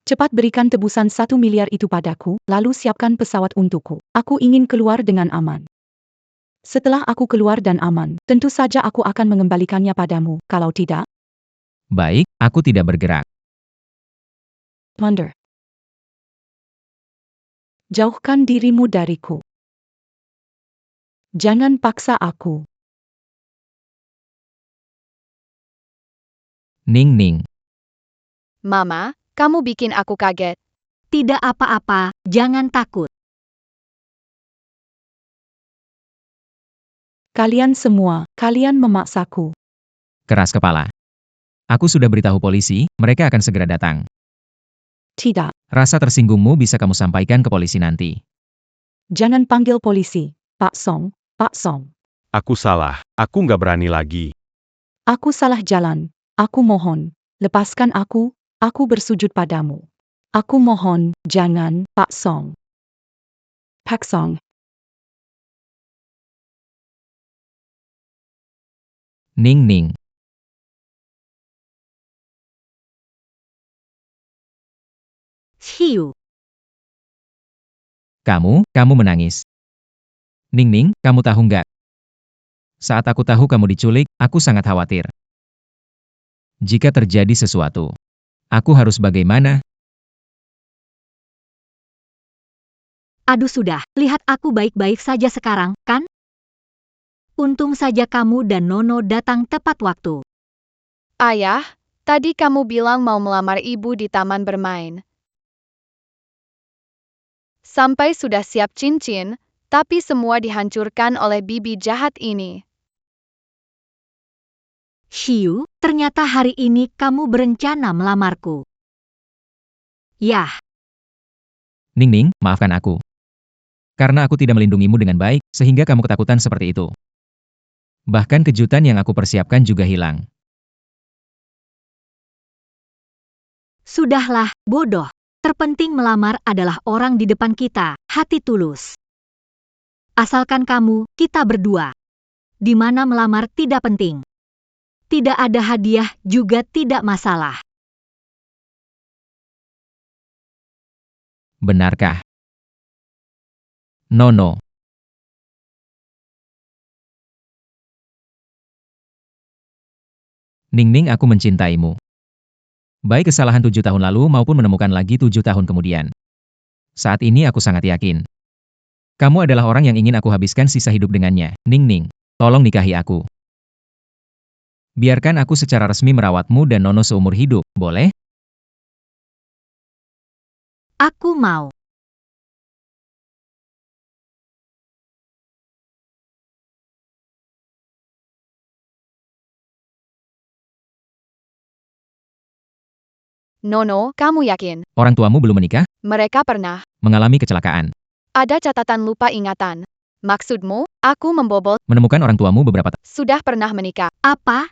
Cepat berikan tebusan 1 miliar itu padaku, lalu siapkan pesawat untukku. Aku ingin keluar dengan aman. Setelah aku keluar dan aman, tentu saja aku akan mengembalikannya padamu. Kalau tidak, Baik, aku tidak bergerak. Wonder. Jauhkan dirimu dariku. Jangan paksa aku. Ning Ning. Mama, kamu bikin aku kaget. Tidak apa-apa, jangan takut. Kalian semua, kalian memaksaku. Keras kepala. Aku sudah beritahu polisi, mereka akan segera datang. Tidak, Rasa tersinggungmu bisa kamu sampaikan ke polisi nanti. jangan panggil polisi. Pak Song, Pak Song. Aku salah. Aku nggak berani lagi. Aku salah jalan. Aku mohon, lepaskan aku bersujud padamu. Aku mohon, jangan, Pak Song. Pak Song, Ning Ning. Hiu, Kamu menangis. Ning Ning, kamu tahu nggak? Saat aku tahu kamu diculik, aku sangat khawatir. Jika terjadi sesuatu, aku harus bagaimana? aduh sudah, lihat aku baik-baik saja sekarang, kan? Untung saja kamu dan Nono datang tepat waktu. Ayah, tadi kamu bilang mau melamar ibu di taman bermain. Sampai sudah siap cincin, tapi semua dihancurkan oleh bibi jahat ini. Hiu, ternyata hari ini kamu berencana melamarku. Yah, Ning Ning, maafkan aku. Karena aku tidak melindungimu dengan baik, sehingga kamu ketakutan seperti itu. Bahkan kejutan yang aku persiapkan juga hilang. sudahlah, bodoh. Terpenting melamar adalah orang di depan kita, hati tulus. Asalkan kamu, kita berdua. Di mana melamar tidak penting. Tidak ada hadiah juga tidak masalah. Benarkah? Nono. Ning Ning, aku mencintaimu. Baik kesalahan 7 tahun lalu maupun menemukan lagi 7 tahun kemudian. Saat ini aku sangat yakin. Kamu adalah orang yang ingin aku habiskan sisa hidup dengannya. Ning Ning, tolong nikahi aku. Biarkan aku secara resmi merawatmu dan Nono seumur hidup, boleh? Aku mau. Nono, kamu yakin? Orang tuamu belum menikah? Mereka pernah Mengalami kecelakaan. ada catatan lupa ingatan. Maksudmu, aku membobol, Menemukan orang tuamu beberapa sudah pernah menikah. Apa?